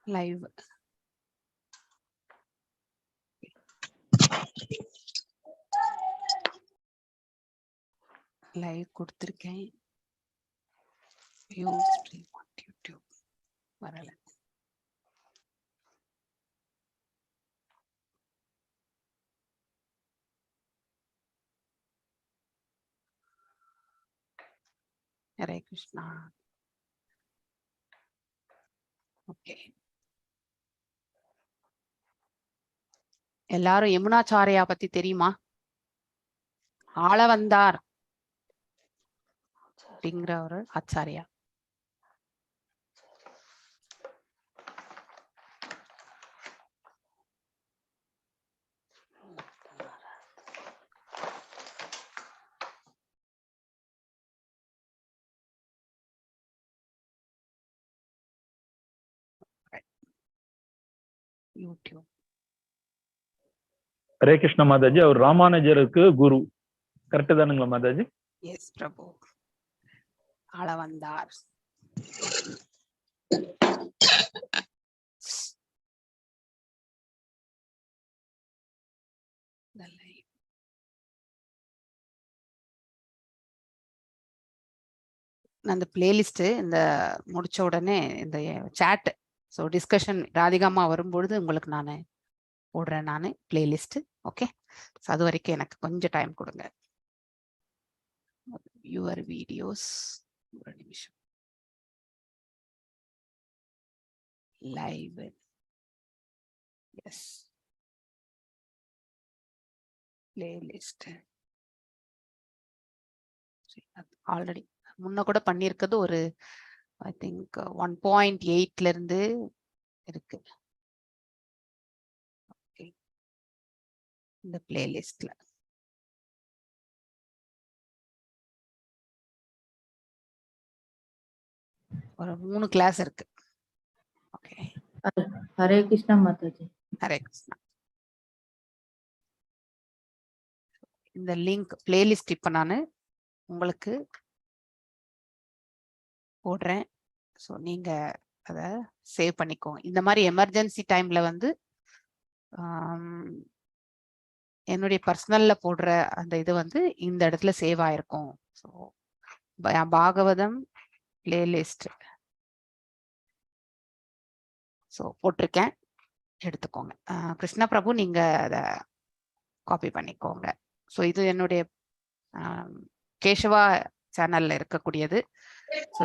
Live live கொடுத்திருக்கேன். View stream on YouTube வரல. Hare Krishna. Okay, எல்லாரும் யமுனாச்சாரியா பத்தி தெரியுமா? ஆள வந்தார் அப்படிங்கிற ஒரு ஆச்சாரியா. யூடியூப். ஹரே கிருஷ்ண மாதாஜி, அவர் ராமானுஜருக்கு குரு. கரெக்ட் தானுங்களா மாதாஜி? எஸ் பிரபு. ஆள வந்தார். அந்த பிளேலிஸ்ட் இந்த முடிச்ச உடனே இந்த சாட் ஸோ டிஸ்கஷன் ராதிகாமா வரும்பொழுது உங்களுக்கு நான் போடுறேன் நான் பிளேலிஸ்ட். ஓகே, அது வரைக்கும் எனக்கு கொஞ்சம் டைம் கொடுங்க. யுவர் வீடியோஸ் ஒரு நிமிஷம். லைவ் எஸ் பிளேலிஸ்ட் ஆல்ரெடி முன்ன கூட பண்ணியிருக்கிறது ஒரு ஐ திங்க் 1.8 இருந்து இருக்கு இந்த பிளேலிஸ்ட்ல. ஒரு 3 கிளாஸ் இருக்கு. ஓகே, ஹரே கிருஷ்ணா மாதாஜி. ஹரே கிருஷ்ணா. இந்த லிங்க் பிளேலிஸ்ட் இப்ப நான் உங்களுக்கு போடுறேன். ஸோ நீங்க அதை சேவ் பண்ணிக்கோங்க. இந்த மாதிரி எமர்ஜென்சி டைம்ல வந்து என்னுடைய பர்சனல்ல போடுற அந்த இது வந்து இந்த இடத்துல சேவ் ஆயிருக்கும். ஸோ பாகவதம் பிளேலிஸ்ட் ஸோ போட்டிருக்கேன், எடுத்துக்கோங்க. கிருஷ்ண பிரபு நீங்க அதை காப்பி பண்ணிக்கோங்க. ஸோ இது என்னுடைய கேசவா சேனல்ல இருக்கக்கூடியது. ஸோ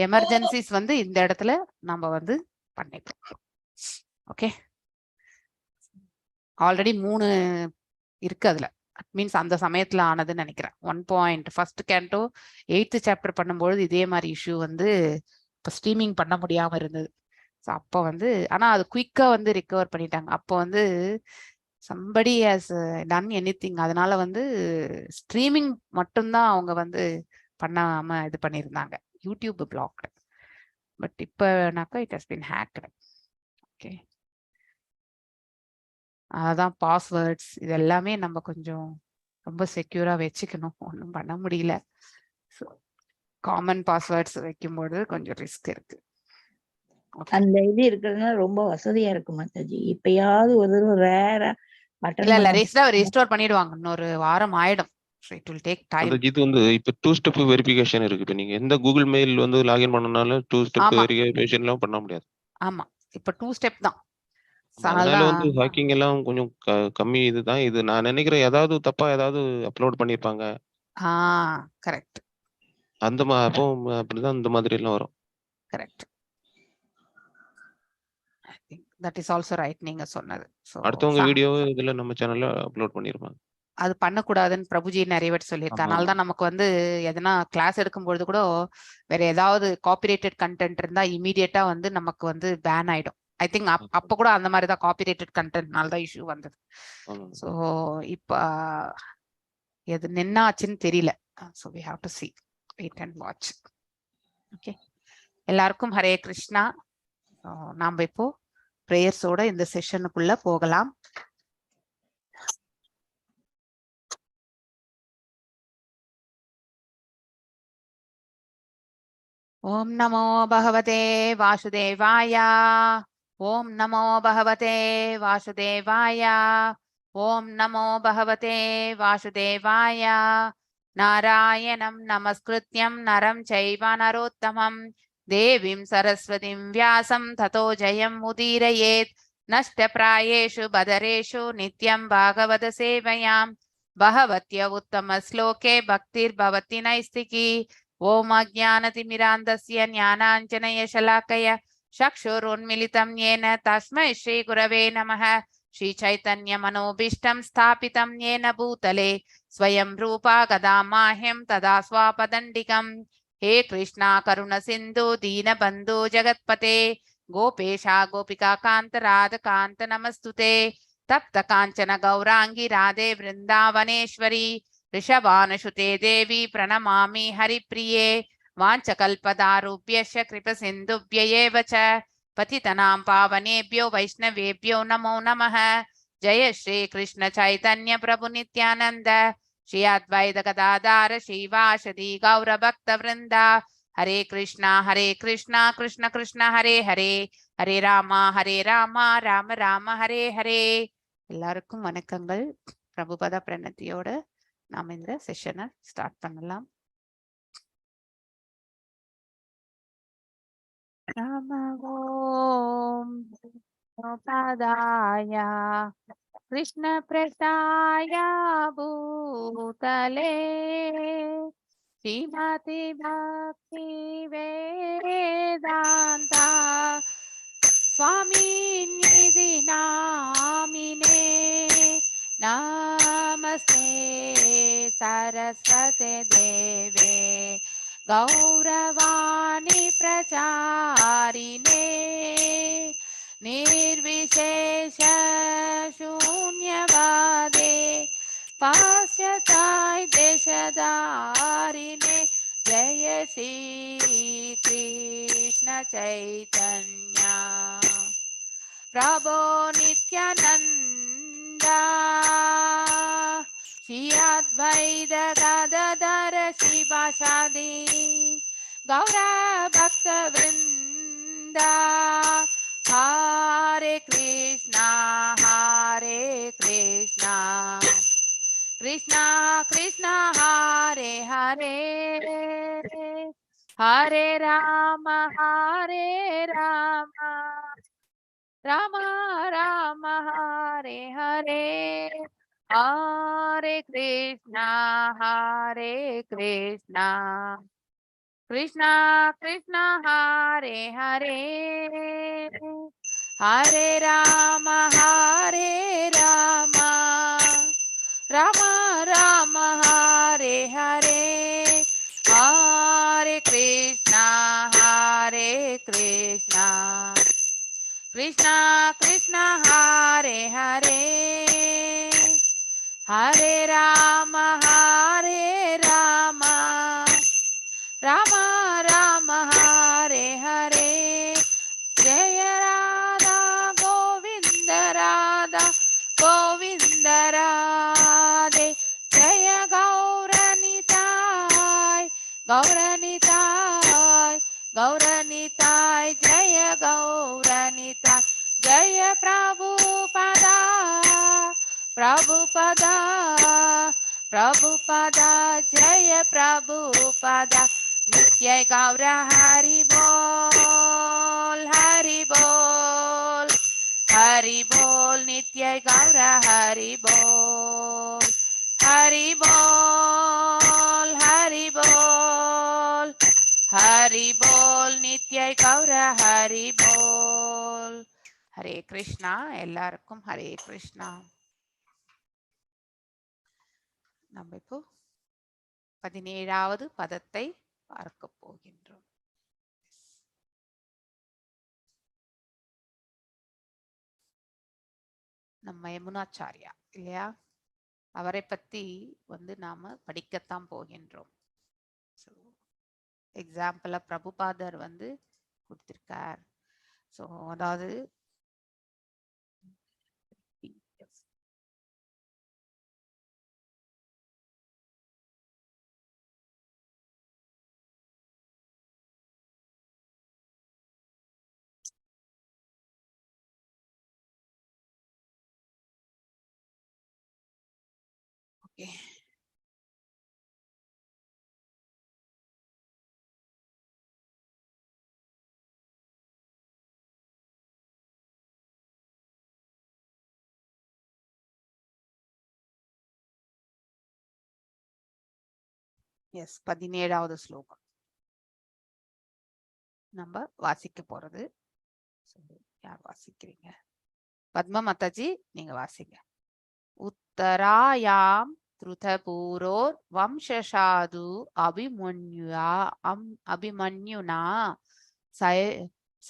எமர்ஜென்சிஸ் வந்து இந்த இடத்துல நம்ம வந்து பண்ணிக்கலாம். ஓகே, ஆல்ரெடி 3 இருக்கு அதுல. மீன்ஸ் அந்த சமயத்துல ஆனதுன்னு நினைக்கிறேன். 1. ஃபர்ஸ்ட் கேண்டோ 8th சாப்டர் பண்ணும்போது இதே மாதிரி இஷ்யூ வந்து இப்போ ஸ்ட்ரீமிங் பண்ண முடியாம இருந்தது. ஸோ அப்போ வந்து ஆனா அது குயிக்கா வந்து ரிகவர் பண்ணிட்டாங்க. அப்போ வந்து somebody has done anything. அதனால வந்து ஸ்ட்ரீமிங் மட்டும்தான் அவங்க வந்து பண்ணாம இது பண்ணியிருந்தாங்க, யூடியூப் பிளாக். பட் இப்போனாக்கா it has been hacked. Okay, அதான் பாஸ்வேர்ட்ஸ் இது எல்லாமே நம்ம கொஞ்சம் ரொம்ப செக்யூரா வச்சுக்கணும். ஒன்றும் பண்ண முடியல. ஸோ காமன் பாஸ்வேர்ட்ஸ் வைக்கும்போது கொஞ்சம் ரிஸ்க் இருக்கு. அந்த இது இருக்கிறதுனால ரொம்ப வசதியா இருக்கு மாதாஜி. இப்பயாவது ஒரு ரேரா இல்ல ரீஸ்டோர் பண்ணிடுவாங்க. இன்னொரு வாரம் ஆயிடும். It will take time. இது வந்து இப்ப 2 ஸ்டெப் வெரிஃபிகேஷன் இருக்கு. இப்ப நீங்க எந்த கூகுள் மெயில் வந்து லாகின் பண்ணனாலும் 2 ஸ்டெப் வெரிஃபிகேஷன்லாம் பண்ண முடியாது. ஆமா, இப்ப 2 ஸ்டெப் தான். அதனால வந்து ஹேக்கிங் எல்லாம் கொஞ்சம் கம்மி. இதுதான் இது நான் நினைக்கிறேன். ஏதாவது தப்பா ஏதாவது அப்லோட் பண்ணிருப்பாங்க. கரெக்ட். அந்த அப்போ அப்படிதான் இந்த மாதிரி எல்லாம் வரும். Correct. That is also right நீங்க சொன்னது. அடுத்தவங்க வீடியோ இதுல நம்ம சேனல்ல அப்லோட் பண்ணிருப்பாங்க. அது பண்ணக்கூடாதுன்னு பிரபுஜி நிறைய வாட்டி சொல்லியிருக்காங்க. அதனால தான் நமக்கு வந்து எதனா கிளாஸ் எடுக்கும்பொழுது கூட வேற ஏதாவது காப்பிரைட்டட் கண்டென்ட் இருந்தா இமீடியட்டா வந்து நமக்கு வந்து பேன் ஆயிடும். ஐ திங்க் அப்ப கூட அந்த மாதிரி தான் காப்பிரைட்டட் கண்டென்ட்னால தான் இஷ்யூ வந்தது. ஸோ இப்போ எது நின்னாச்சுன்னு தெரியல. So we have to see, wait and watch. Okay, எல்லாருக்கும் ஹரே கிருஷ்ணா. நாம இப்போ பிரேயர்ஸோட இந்த செஷனுக்குள்ள போகலாம். ओम नमो भगवते वासुदेवाय। ओम नमो भगवते वासुदेवाय। ओम नमो भगवते वासुदेवाय। नारायणं नमस्कृत्यं नरं चैव नरोत्तमं देवीं सरस्वतीं व्यासं ततो जयं मुदीरयेत्। नष्टप्रायेषु बदरेषु नित्यं भागवत सेवयां भगवत्य उत्तमश्लोके भक्तिर्भवति नैस्तिकी। ओम अज्ञानतिमिरान्धस्य ज्ञानाञ्जनशलाकया चक्षुरुन्मिलितं येन तस्मै श्रीगुरवे नमः। श्रीचैतन्यमनोभीष्टं स्थापितं येन भूतले स्वयं रूपा गदा माह्यं तदा स्वापदण्डिकं। हे कृष्णा करुण सिन्धु दीनबन्धु जगत्पते गोपेशा गोपिका कान्त राधकान्त नमस्तुते। तप्त काञ्चन गौरांगी राधे वृन्दावनेश्वरी ऋषभानुसुते देवी प्रणमामि हरिप्रिये। वाञ्छकल्पदारुभ्यश्च कृपसिन्धुभ्य एव च पतितनां पावनेभ्यो वैष्णवेभ्यो नमो नमः। जय श्री कृष्ण चैतन्य प्रभु नित्यानंद श्री अद्वैत गदाधर श्रीवासदि गौर भक्त वृंदा। हरे कृष्णा कृष्ण कृष्ण हरे हरे हरे राम राम राम हरे हरे। எல்லாருக்கும் வணக்கங்கள். பிரபுபத பிரணத்தியோட நாம் இந்த செஷனை ஸ்டார்ட் பண்ணலாம். நம ஓம் பிரபுபதாய कृष्ण प्रसाय भूतले श्रीमति भक्ति वेदांता स्वामी निधि नामिने नमस्ते सरस्वती देवे गौरवाणी प्रचारिणे निर्विशेष शून्यवादे पाश्चात्य देशधारिणे। जय श्री कृष्ण चैतन्य प्रभो नित्यानंद श्री अद्वैत गदाधर श्रीवासादि गौर भक्त वृंदा। हरे कृष्णा कृष्णा कृष्णा हरे हरे हरे राम राम राम हरे हरे हरे कृष्णा कृष्णा कृष्णा हरे हरे हरे राम राम राम हरे हरे हरे कृष्णा कृष्णा कृष्णा हरे हरे हरे राम राम राम हरे हरे। जय राधा गोविंद राधे जय गौरनिताय जय गौरनिताय जय प्रभुपदा जय प्रभुपदा। नित्य गौर हरि बोल हरि बोल नित्य गौर हरि बोल हरि बोल नित्य गौर हरि बोल। हरे कृष्णा எல்லாருக்கும் हरे कृष्णा। நம்ம இப்போ 17வது பதத்தை பார்க்க போகின்றோம். நம்ம யமுனாச்சாரியா இல்லையா, அவரை பத்தி நாம படிக்கத்தான் போகின்றோம். எக்ஸாம்பிளா பிரபுபாதர் கொடுத்திருக்கார். ஸோ அதாவது எஸ் 17வது ஸ்லோகம் நம்ம வாசிக்க போறது. யார் வாசிக்கிறீங்க? பத்மா மாதாஜி நீங்க வாசிங்க. உத்தராயாம் திருதபூரோர் வம்சசாது அபிமன்யுனா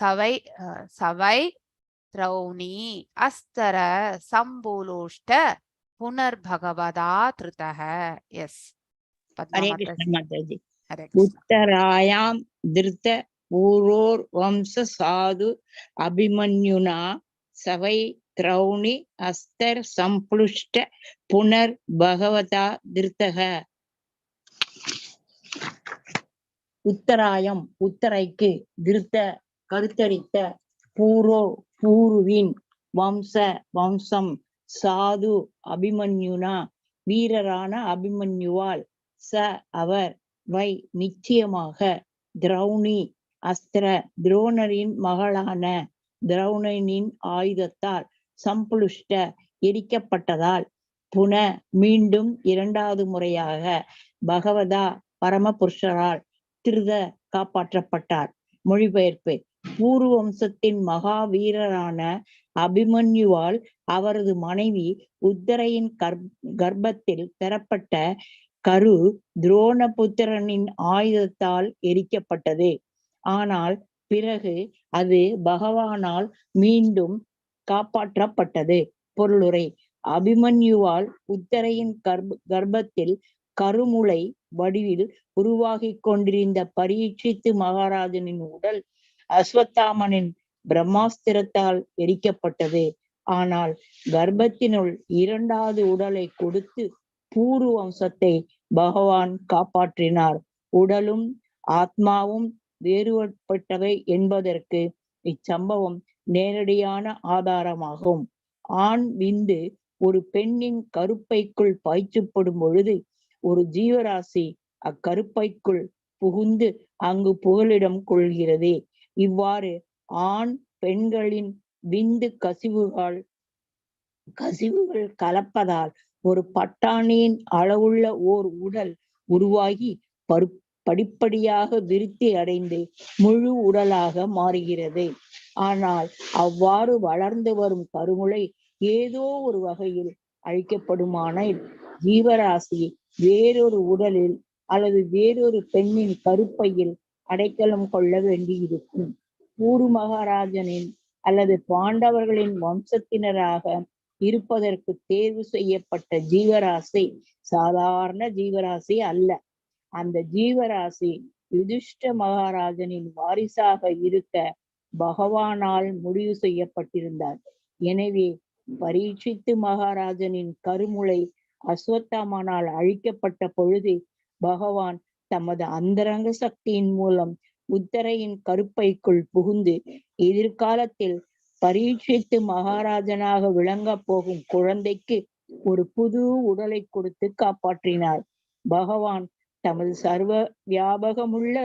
சவை திரௌணி அஸ்தர சம்பூலோஷ்ட புனர்பகவதா திருதஹ. எஸ் பத்மா ஹரே மாதாஜி. கிருஷ்ண மாதாஜி. ஹரே கிருஷ்ணா. உத்தராயாம் திருத்த பூரோர் வம்ச சாது அபிமன்யுனா சவை திரௌணி அஸ்தர் சம்புஷ்ட புனர் பகவதா திருத்தக. உத்தராயம் உத்தரைக்கு, திருத்த கருத்தரித்த, பூரோ பூருவின், வம்ச வம்சம், சாது அபிமன்யுனா வீரரான அபிமன்யுவால், ச அவர், வை நிச்சயமாக, திரௌணி அஸ்திர துரோணரின் மகளான திரௌணனின் ஆயுதத்தால், சம்புலுஷ்ட எரிக்கப்பட்டதால், புன மீண்டும் இரண்டாவது முறையாக, பகவதா பரமபுருஷரால் திருத காப்பாற்றப்பட்டார். மொழிபெயர்ப்பு: பூர்வ வம்சத்தின் மகாவீரரான அபிமன்யுவால் அவரது மனைவி உத்தரையின் கர்ப்பத்தில் பெறப்பட்ட கரு துரோணபுத்திரனின் ஆயுதத்தால் எரிக்கப்பட்டது. ஆனால் பிறகு அது பகவானால் மீண்டும் காப்பாற்றப்பட்டது. பொருளுரை: அபிமன்யுவால் உத்தரையின் கர்ப்பத்தில் கருமுளை வடிவில் உருவாகிக் கொண்டிருந்த பரீட்சித்து மகாராஜனின் உடல் அஸ்வத்தாமனின் பிரம்மாஸ்திரத்தால் எரிக்கப்பட்டது. ஆனால் கர்ப்பத்தினுள் இரண்டாவது உடலை கொடுத்து பூர்வ வம்சத்தை பகவான் காப்பாற்றினார். உடலும் ஆத்மாவும் வேறுபட்டவை என்பதற்கு இச்சம்பவம் நேரடியான ஆதாரமாகும். ஆண் விந்து ஒரு பெண்ணின் கருப்பைக்குள் பாய்ச்சப்படும் பொழுது ஒரு ஜீவராசி அக்கருப்பைக்குள் புகுந்து அங்கு புகலிடம் கொள்கிறது. இவ்வாறு ஆண் பெண்களின் விந்து கசிவுகள் கலப்பதால் ஒரு பட்டாணியின் அளவுள்ள ஓர் உடல் உருவாகி படிப்படியாக விருத்தி அடைந்து முழு உடலாக மாறுகிறது. ஆனால் அவ்வாறு வளர்ந்து வரும் கருமுளை ஏதோ ஒரு வகையில் அழிக்கப்படுமானால் ஜீவராசி வேறொரு உடலில் அல்லது வேறொரு பெண்ணின் கருப்பையில் அடைக்கலம் கொள்ள வேண்டியிருக்கும். பூரு மகாராஜனின் அல்லது பாண்டவர்களின் வம்சத்தினராக இருப்பதற்கு தேர்வு செய்யப்பட்ட ஜீவராசி சாதாரண ஜீவராசி அல்ல. அந்த ஜீவராசி யுதிஷ்ட மகாராஜனின் வாரிசாக இருக்க பகவானால் முடிவு செய்யப்பட்டிருந்தார். எனவே பரீட்சித்து மகாராஜனின் கருமுளை அஸ்வத்தாமனால் அழிக்கப்பட்ட பொழுது பகவான் தமது அந்தரங்க சக்தியின் மூலம் உத்தரையின் கருப்பைக்குள் புகுந்து எதிர்காலத்தில் பரீட்சித்து மகாராஜனாக விளங்க போகும் குழந்தைக்கு ஒரு புது உடலை கொடுத்து காப்பாற்றினார். பகவான் தமது சர்வ வியாபகமுள்ள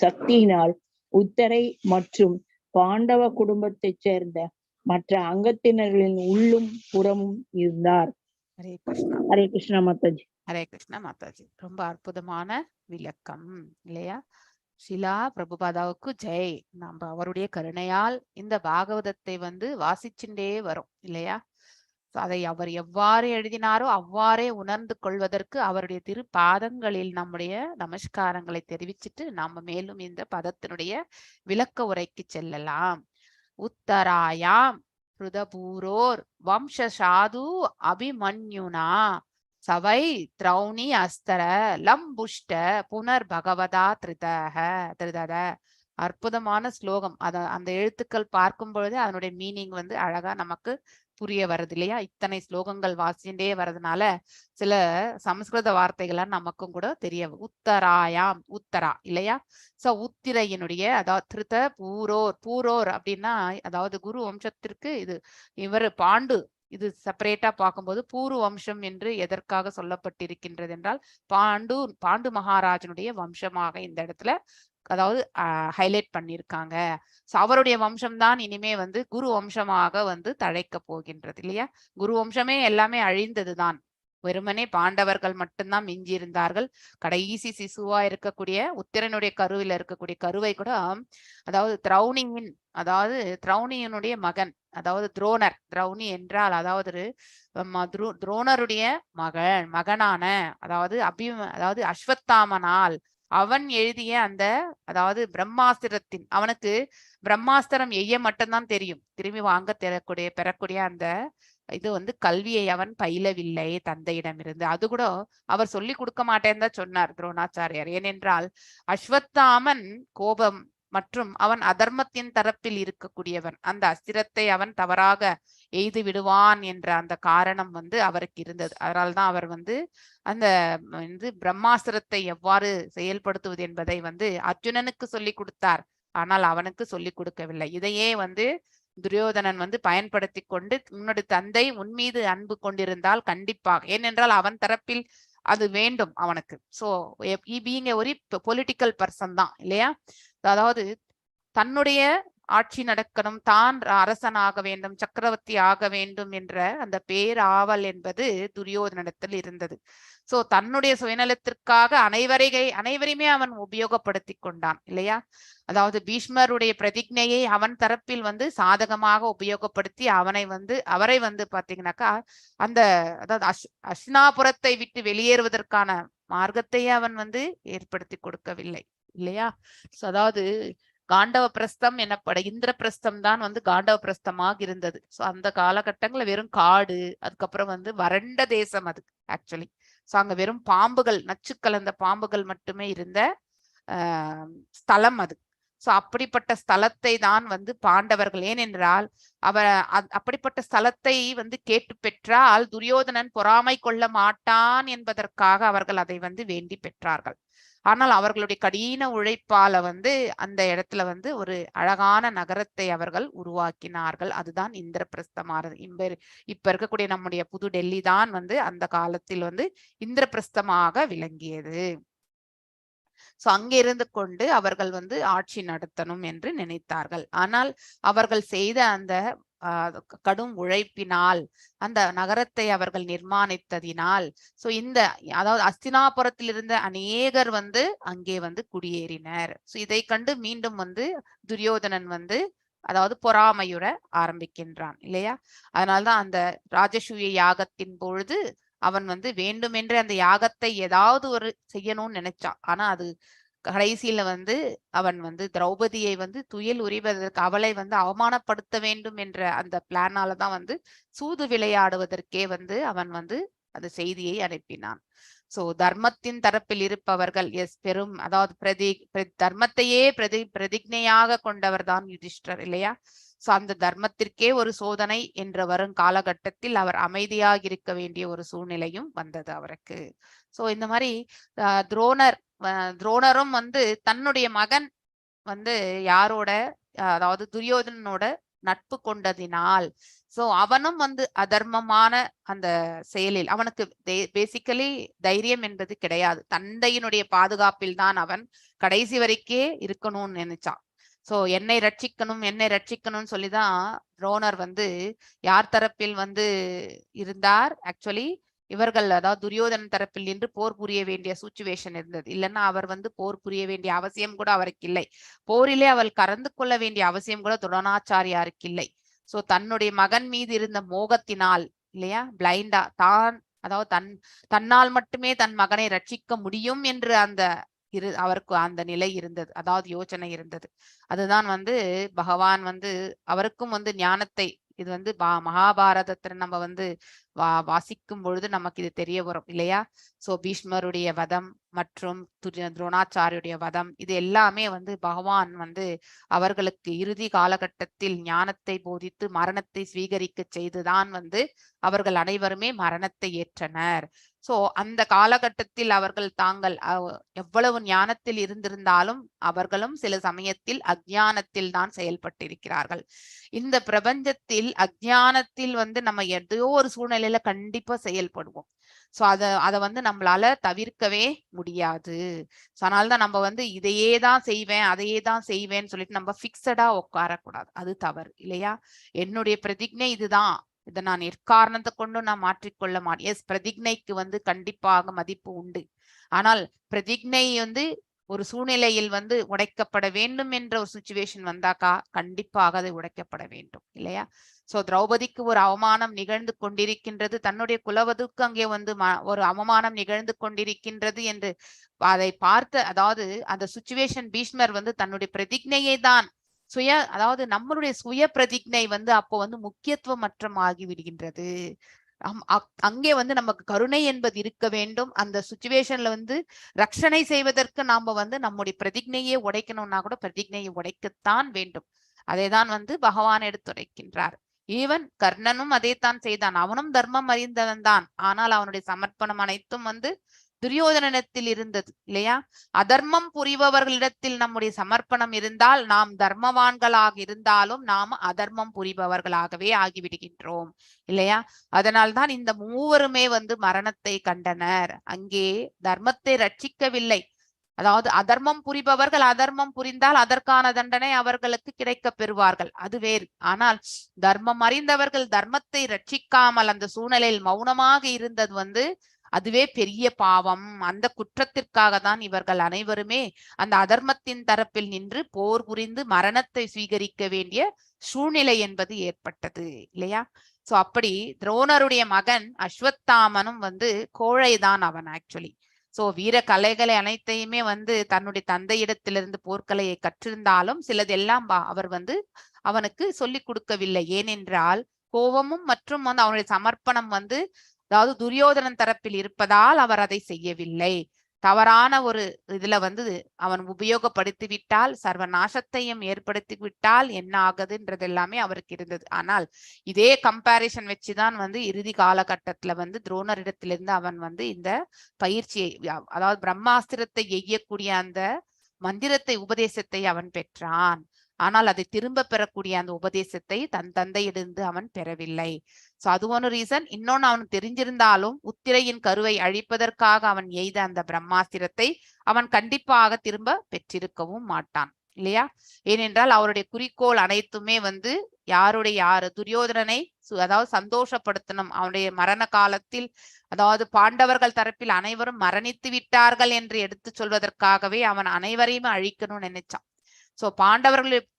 சக்தியினால் உத்தரை மற்றும் பாண்டவ குடும்பத்தைச் சேர்ந்த மற்ற அங்கத்தினர்களின் உள்ளும் புறமும் இருந்தார். ஹரே கிருஷ்ணா. ஹரே கிருஷ்ணா மாதாஜி. ஹரே கிருஷ்ணா மாதாஜி. ரொம்ப அற்புதமான விளக்கம் இல்லையா? ஷிலா பிரபுபாதாவுக்கு ஜெய். நம்ம அவருடைய கருணையால் இந்த பாகவதத்தை வாசிச்சுட்டே வரும் இல்லையா? அதை அவர் எவ்வாறு எழுதினாரோ அவ்வாறே உணர்ந்து கொள்வதற்கு அவருடைய திரு பாதங்களில் நம்முடைய நமஸ்காரங்களை தெரிவிச்சுட்டு நாம மேலும் இந்த பதத்தினுடைய விளக்க உரைக்கு செல்லலாம். உத்தராயாம் ருதபூரோர் வம்சசாது அபிமன்யுனா சவை திரௌணி அஸ்தர லம்புஷ்ட புனர் பகவதா திருதத. அற்புதமான ஸ்லோகம். அந்த எழுத்துக்கள் பார்க்கும் பொழுதே அதனுடைய மீனிங் அழகா நமக்கு புரிய வருது இல்லையா? இத்தனை ஸ்லோகங்கள் வாசிச்சுட்டே வர்றதுனால சில சமஸ்கிருத வார்த்தைகள்லாம் நமக்கும் கூட தெரிய. உத்தராயாம் உத்தரா இல்லையா? சோ உத்திரையினுடைய அதாவது திருத பூரோர் அப்படின்னா அதாவது குரு வம்சத்திற்கு இவர் பாண்டு. இது செப்பரேட்டா பார்க்கும்போது பூர்வ வம்சம் என்று எதற்காக சொல்லப்பட்டிருக்கின்றது என்றால் பாண்டு மகாராஜனுடைய வம்சமாக இந்த இடத்துல அதாவது ஹைலைட் பண்ணியிருக்காங்க. சோ அவருடைய வம்சம் தான் இனிமே குரு வம்சமாக தழைக்க போகின்றது இல்லையா? குரு வம்சமே எல்லாமே அழிந்ததுதான். வெறுமனே பாண்டவர்கள் மட்டும்தான் மிஞ்சி இருந்தார்கள். கடைசி சிசுவா இருக்கக்கூடிய உத்திரனுடைய கருவில இருக்கக்கூடிய கருவை கூட அதாவது திரௌணியினுடைய மகன், அதாவது துரோணர். திரௌணி என்றால் அதாவது துரோணருடைய மகனான அதாவது அஸ்வத்தாமனால் அவன் எழுதிய அந்த அதாவது பிரம்மாஸ்திரத்தின், அவனுக்கு பிரம்மாஸ்திரம் எய்ய மட்டும்தான் தெரியும், திரும்பி வாங்க பெறக்கூடிய அந்த இது வந்து கல்வியை அவன் பயிலவில்லை தந்தையிடமிருந்து. அது கூட அவர் சொல்லி கொடுக்க மாட்டேன்னு தான் சொன்னார் துரோணாச்சாரியார். ஏனென்றால் அஸ்வத்தாமன் கோபம் மற்றும் அவன் அதர்மத்தின் தரப்பில் இருக்கக்கூடியவன், அந்த அஸ்திரத்தை அவன் தவறாக எய்து விடுவான் என்ற அந்த காரணம் வந்து அவருக்கு இருந்தது. அதனால்தான் அவர் வந்து அந்த பிரம்மாஸ்திரத்தை எவ்வாறு செயல்படுத்துவது என்பதை வந்து அர்ஜுனனுக்கு சொல்லி கொடுத்தார், ஆனால் அவனுக்கு சொல்லி கொடுக்கவில்லை. இதையே வந்து துரியோதனன் வந்து பயன்படுத்தி கொண்டு, உன்னுடைய தந்தை உன் மீது அன்பு கொண்டிருந்தால் கண்டிப்பாக, ஏனென்றால் அவன் தரப்பில் அது வேண்டும் அவனுக்கு. சோ பீயிங் ஒரு பொலிட்டிக்கல் பர்சன் தான் இல்லையா, அதாவது தன்னுடைய ஆட்சி நடக்கணும், தான் அரசனாக வேண்டும், சக்கரவர்த்தி ஆக வேண்டும் என்ற அந்த பேராவல் என்பது துரியோதனிடத்தில் இருந்தது. சோ தன்னுடைய சுயநலத்திற்காக அனைவரையுமே அவன் உபயோகப்படுத்தி கொண்டான் இல்லையா. அதாவது பீஷ்மருடைய பிரதிஜையை அவன் தரப்பில் வந்து சாதகமாக உபயோகப்படுத்தி அவரை வந்து பாத்தீங்கன்னாக்கா அந்த அதாவது அஸ்தினாபுரத்தை விட்டு வெளியேறுவதற்கான மார்க்கத்தையே அவன் வந்து ஏற்படுத்தி கொடுக்கவில்லை இல்லையா. சோ அதாவது காண்டவ பிரஸ்தம் இந்திரபிரஸ்தம் தான் வந்து காண்டவ பிரஸ்தமாக இருந்தது. சோ அந்த காலகட்டங்கள்ல வெறும் காடு, அதுக்கப்புறம் வந்து வறண்ட தேசம் அது ஆக்சுவலி. சோ அங்க வெறும் பாம்புகள், நச்சு கலந்த பாம்புகள் மட்டுமே இருந்த ஸ்தலம் அது. சோ அப்படிப்பட்ட ஸ்தலத்தை தான் வந்து பாண்டவர்கள், ஏனென்றால் அப்படிப்பட்ட ஸ்தலத்தை வந்து கேட்டு பெற்றால் துரியோதனன் பொறாமை கொள்ள மாட்டான் என்பதற்காக அவர்கள் அதை வந்து வேண்டி பெற்றார்கள். ஆனால் அவர்களுடைய கடின உழைப்பால வந்து அந்த இடத்துல வந்து ஒரு அழகான நகரத்தை அவர்கள் உருவாக்கினார்கள். அதுதான் இந்திரபிரஸ்தமானது. இப்ப இருக்கக்கூடிய நம்முடைய புது டெல்லி தான் வந்து அந்த காலத்தில் வந்து இந்திரபிரஸ்தமாக விளங்கியது. சோ அங்க இருந்து கொண்டு அவர்கள் வந்து ஆட்சி நடத்தணும் என்று நினைத்தார்கள். ஆனால் அவர்கள் செய்த அந்த கடும் உழைப்பினால் அந்த நகரத்தை அவர்கள் நிர்மாணித்ததினால் சோ அதாவது அஸ்தினாபுரத்தில் இருந்த அநேகர் வந்து அங்கே வந்து குடியேறினர். சோ இதை கண்டு மீண்டும் வந்து துரியோதனன் வந்து அதாவது பொறாமையுற ஆரம்பிக்கின்றான் இல்லையா. அதனால்தான் அந்த ராஜசூய யாகத்தின் பொழுது அவன் வந்து வேண்டுமென்றே அந்த யாகத்தை ஏதாவது ஒரு செய்யணும்னு நினைச்சான். ஆனா அது கடைசியில வந்து அவன் வந்து திரௌபதியை வந்து துயில் உரிவதற்கு, அவளை வந்து அவமானப்படுத்த வேண்டும் என்ற அந்த பிளானாலதான் வந்து சூது விளையாடுவதற்கே வந்து அவன் வந்து அந்த செய்தியை அனுப்பினான். சோ தர்மத்தின் தரப்பில் இருப்பவர்கள் பெரும் அதாவது தர்மத்தையே பிரதிஜையாக கொண்டவர் தான் யுதிஷ்டர் இல்லையா. சோ அந்த தர்மத்திற்கே ஒரு சோதனை என்ற வரும் காலகட்டத்தில் அவர் அமைதியாக இருக்க வேண்டிய ஒரு சூழ்நிலையும் வந்தது அவருக்கு. சோ இந்த மாதிரி துரோணரும் வந்து தன்னுடைய மகன் வந்து யாரோட அதாவது துரியோதனனோட நட்பு கொண்டதினால் சோ அவனும் வந்து அதர்மமான அந்த செயலில் அவனுக்கு பேசிக்கலி தைரியம் என்பது கிடையாது. தந்தையினுடைய பாதுகாப்பில் தான் அவன் கடைசி வரைக்கே இருக்கணும்னு நினைச்சான். சோ என்னை ரட்சிக்கணும்னு சொல்லிதான் துரோணர் வந்து யார் தரப்பில் வந்து இருந்தார், ஆக்சுவலி இவர்கள் அதாவது துரியோதனன் தரப்பில் நின்று போர் புரிய வேண்டிய சிச்சுவேஷன் இருந்தது. இல்லைன்னா அவர் வந்து போர் புரிய வேண்டிய அவசியம் கூட அவருக்கு இல்லை. போரிலே அவள் கலந்து கொள்ள வேண்டிய அவசியம் கூட துரோணாச்சாரியாருக்கு இல்லை. சோ தன்னுடைய மகன் மீது இருந்த மோகத்தினால் இல்லையா, பிளைண்டா அதாவது தன்னால் மட்டுமே தன் மகனை ரட்சிக்க முடியும் என்று அவருக்கு அந்த நிலை இருந்தது, அதாவது யோசனை இருந்தது. அதுதான் வந்து பகவான் வந்து அவருக்கும் வந்து ஞானத்தை, இது வந்து மகாபாரதத்துல நம்ம வந்து வாசிக்கும் பொழுது நமக்கு இது தெரிய வரும் இல்லையா. சோ பீஷ்மருடைய வதம் மற்றும் துரோணாச்சாரியுடைய வதம் இது எல்லாமே வந்து பகவான் வந்து அவர்களுக்கு இறுதி காலகட்டத்தில் ஞானத்தை போதித்து மரணத்தை ஸ்வீகரிக்க செய்துதான் வந்து அவர்கள் அனைவருமே மரணத்தை ஏற்றனர். சோ அந்த காலகட்டத்தில் அவர்கள் தாங்கள் எவ்வளவு ஞானத்தில் இருந்திருந்தாலும் அவர்களும் சில சமயத்தில் அஞ்ஞானத்தில் தான் செயல்பட்டிருக்கிறார்கள். இந்த பிரபஞ்சத்தில் அஞ்ஞானத்தில் வந்து நம்ம ஏதோ ஒரு சூழ்நிலையில கண்டிப்பா செயல்படுவோம். சோ அத வந்து நம்மளால தவிர்க்கவே முடியாது. சோ அதனாலதான் நம்ம வந்து இதையே தான் செய்வேன் அதையே தான் செய்வேன்னு சொல்லிட்டு நம்ம பிக்சடா உட்காரக்கூடாது, அது தவறு இல்லையா. என்னுடைய பிரதிஜை இதுதான், இதை நான் எக்காரணத்தை கொண்டும் நான் மாற்றிக்கொள்ள மாட்டேன். எஸ், பிரதிஜ்னைக்கு வந்து கண்டிப்பாக மதிப்பு உண்டு. ஆனால் பிரதிஜ்னை வந்து ஒரு சூழ்நிலையில் வந்து உடைக்கப்பட வேண்டும் என்ற ஒரு சுச்சுவேஷன் வந்தாக்கா கண்டிப்பாக அதை உடைக்கப்பட வேண்டும் இல்லையா? சோ திரௌபதிக்கு ஒரு அவமானம் நிகழ்ந்து கொண்டிருக்கின்றது, தன்னுடைய குலவதுக்கு அங்கே வந்து ஒரு அவமானம் நிகழ்ந்து கொண்டிருக்கின்றது என்று அதை பார்த்த, அதாவது அந்த சுச்சுவேஷன் பீஷ்மர் வந்து தன்னுடைய பிரதிஜ்னையை தான் அதாவது நம்மளுடைய சுய பிரதிஜ்னை வந்து அப்போ வந்து முக்கியத்துவமற்றம் ஆகி விடுகின்றது. அங்கே வந்து நமக்கு கருணை என்பது இருக்க வேண்டும். அந்த சுச்சுவேஷன்ல வந்து ரட்சணை செய்வதற்கு நாம வந்து நம்முடைய பிரதிஜ்னையே உடைக்கணும்னா கூட பிரதிஜ்னையை உடைக்கத்தான் வேண்டும். அதைதான் வந்து பகவான் எடுத்துரைக்கின்றார். ஈவன் கர்ணனும் அதைத்தான் செய்தான். அவனும் தர்மம் அறிந்தவன் தான். ஆனால் அவனுடைய சமர்ப்பணம் அனைத்தும் வந்து துரியோதனத்தில் இருந்தது இல்லையா? அதர்மம் புரிபவர்களிடத்தில் நம்முடைய சமர்ப்பணம் இருந்தால் நாம் தர்மவான்களாக இருந்தாலும் நாம் அதர்மம் புரிபவர்களாகவே ஆகிவிடுகின்றோம் இல்லையா? அதனால்தான் இந்த மூவருமே வந்து மரணத்தை கண்டனர். அங்கே தர்மத்தை ரட்சிக்கவில்லை. அதாவது அதர்மம் புரிபவர்கள் அதர்மம் புரிந்தால் அதற்கான தண்டனை அவர்களுக்கு கிடைக்க பெறுவார்கள், அது வேறு. ஆனால் தர்மம் அறிந்தவர்கள் தர்மத்தை ரட்சிக்காமல் அந்த சூழ்நிலையில் மௌனமாக இருந்தது வந்து அதுவே பெரிய பாவம். அந்த குற்றத்திற்காக தான் இவர்கள் அனைவருமே அந்த அதர்மத்தின் தரப்பில் நின்று போர் புரிந்து மரணத்தை சுவீகரிக்க வேண்டிய சூழ்நிலை என்பது ஏற்பட்டது இல்லையா? சோ அப்படி துரோணருடைய மகன் அஸ்வத்தாமனும் வந்து கோழைதான் அவன் ஆக்சுவலி. சோ வீர கலைகளை அனைத்தையுமே வந்து தன்னுடைய தந்தையிடத்திலிருந்து போர்க்கலையை கற்றிருந்தாலும் சிலதெல்லாம் அவர் வந்து அவனுக்கு சொல்லிக் கொடுக்கவில்லை. ஏனென்றால் கோபமும் மற்றும் வந்து அவனுடைய சமர்ப்பணம் வந்து அதாவது துரியோதனன் தரப்பில் இருப்பதால் அவர் அதை செய்யவில்லை. தவறான ஒரு இதுல வந்து அவன் உபயோகப்படுத்தி விட்டால் சர்வநாசத்தையும் ஏற்படுத்தி விட்டால் என்ன ஆகுதுன்றது எல்லாமே அவருக்கு இருந்தது. ஆனால் இதே கம்பேரிசன் வச்சுதான் வந்து இறுதி காலகட்டத்துல வந்து துரோணரிடத்திலிருந்து அவன் வந்து இந்த பயிற்சியை, அதாவது பிரம்மாஸ்திரத்தை எய்யக்கூடிய அந்த மந்திரத்தை உபதேசத்தை அவன் பெற்றான். ஆனால் அதை திரும்ப பெறக்கூடிய அந்த உபதேசத்தை தன் தந்தையிலிருந்து அவன் பெறவில்லை. சோ அது ஒரு ரீசன். இன்னொன்னு அவனுக்கு தெரிஞ்சிருந்தாலும் உத்திரையின் கருவை அழிப்பதற்காக அவன் எய்த அந்த பிரம்மாஸ்திரத்தை அவன் கண்டிப்பாக திரும்ப பெற்றிருக்கவும் மாட்டான் இல்லையா? ஏனென்றால் அவருடைய குறிக்கோள் அனைத்துமே வந்து யாரு துரியோதனனை அதாவது சந்தோஷப்படுத்தணும். அவனுடைய மரண காலத்தில் அதாவது பாண்டவர்கள் தரப்பில் அனைவரும் மரணித்து விட்டார்கள் என்று எடுத்து சொல்வதற்காகவே அவன் அனைவரையுமே அழிக்கணும்னு நினைச்சான். சோ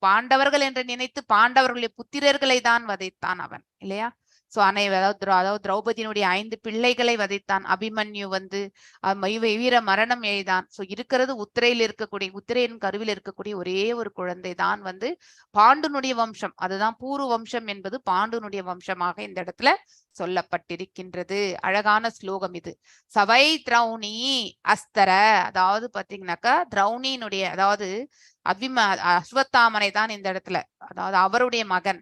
பாண்டவர்கள் என்று நினைத்து பாண்டவர்களுடைய புத்திரர்களை தான் வதைத்தான் அவன் இல்லையா? சோ அதாவது திரௌபதியினுடைய 5 பிள்ளைகளை வதைத்தான். அபிமன்யு வந்து வீர மரணம் எழுதான். சோ இருக்கிறது உத்திரையின் கருவில் இருக்கக்கூடிய ஒரே ஒரு குழந்தை தான் வந்து பாண்டுனுடைய வம்சம். அதுதான் பூர்வ வம்சம் என்பது பாண்டுனுடைய வம்சமாக இந்த இடத்துல சொல்லப்பட்டிருக்கின்றது. அழகான ஸ்லோகம் இது. சவை திரௌணி அஸ்தர, அதாவது பாத்தீங்கன்னாக்கா திரௌணியினுடைய அதாவது அஸ்வத்தாமனை தான் இந்த இடத்துல, அதாவது அவருடைய மகன்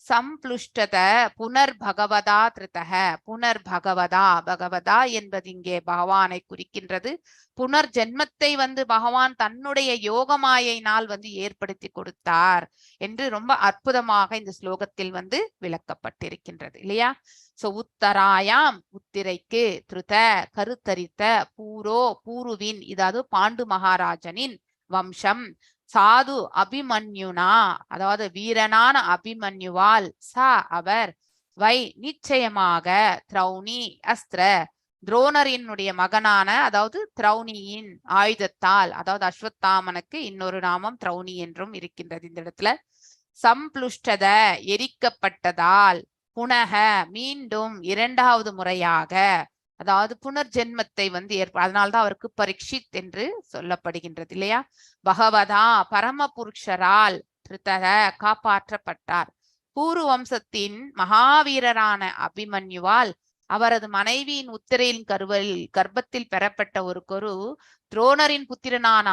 சம்புஷ்டத புனர் பகவதா திருத்தக. புனர் பகவதா என்பது இங்கே பகவானை குறிக்கின்றது. புனர் ஜென்மத்தை வந்து பகவான் தன்னுடைய யோகமாயினால் வந்து ஏற்படுத்தி கொடுத்தார் என்று ரொம்ப அற்புதமாக இந்த ஸ்லோகத்தில் வந்து விளக்கப்பட்டிருக்கின்றது இல்லையா? சோ உத்தராயாம் உத்திரைக்கு, திருத கருத்தரித்த, பூருவின் இதாவது பாண்டு மகாராஜனின் வம்சம், சாது அபிமன்யுனா அதாவது வீரனான அபிமன்யுவால் அவர் நிச்சயமாக திரௌணி அஸ்திர துரோணரினுடைய மகனான அதாவது திரௌணியின் ஆயுதத்தால், அதாவது அஸ்வத்தாமனுக்கு இன்னொரு நாமம் திரௌணி என்றும் இருக்கின்றது இந்த இடத்துல. சம்புஷ்டத எரிக்கப்பட்டதால், புனக மீண்டும் இரண்டாவது முறையாக, அதாவது புனர்ஜென்மத்தை வந்து அதனால்தான் அவருக்கு பரீட்சித் என்று சொல்லப்படுகின்றது இல்லையா? பகவதா பரமபுருஷரால் காப்பாற்றப்பட்டார். பூர்வ வம்சத்தின் மகாவீரரான அபிமன்யுவால் அவரது மனைவியின் உத்திரையின் கர்ப்பத்தில் பெறப்பட்ட ஒரு கரு துரோணரின் புத்திரனான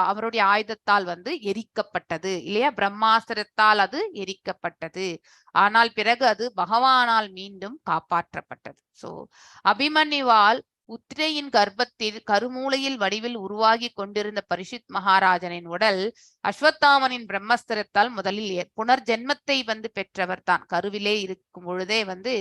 அவருடைய ஆயுதத்தால் வந்து எரிக்கப்பட்டது இல்லையா? பிரம்மாஸ்திரத்தால் அது எரிக்கப்பட்டது. ஆனால் பிறகு அது பகவானால் மீண்டும் காப்பாற்றப்பட்டது. சோ அபிமன்யுவால் உத்திரையின் கர்ப்பத்தில் கருமூலையில் வடிவில் உருவாகி கொண்டிருந்த பரிஷித் மகாராஜனின் உடல் அஸ்வத்தாமனின் பிரம்மஸ்திரத்தால் முதலில் புனர்ஜென்மத்தை வந்து பெற்றவர் தான். கருவிலே இருக்கும் பொழுதே வந்து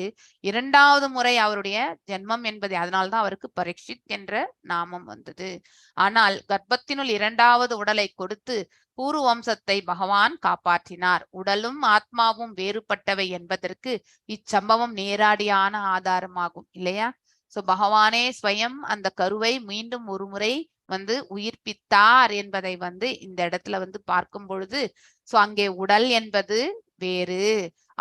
2வது முறை அவருடைய ஜென்மம் என்பதை, அதனால்தான் அவருக்கு பரீட்சித் என்ற நாமம் வந்தது. ஆனால் கர்ப்பத்தினுள் 2வது உடலை கொடுத்து பூர்வ வம்சத்தை பகவான் காப்பாற்றினார். உடலும் ஆத்மாவும் வேறுபட்டவை என்பதற்கு இச்சம்பவம் நேரடியான ஆதாரமாகும் இல்லையா? சோ பகவானே ஸ்வயம் அந்த கருவை மீண்டும் ஒரு முறை வந்து உயிர்ப்பித்தார் என்பதை வந்து இந்த இடத்துல வந்து பார்க்கும் பொழுது, சோ அங்கே உடல் என்பது வேறு,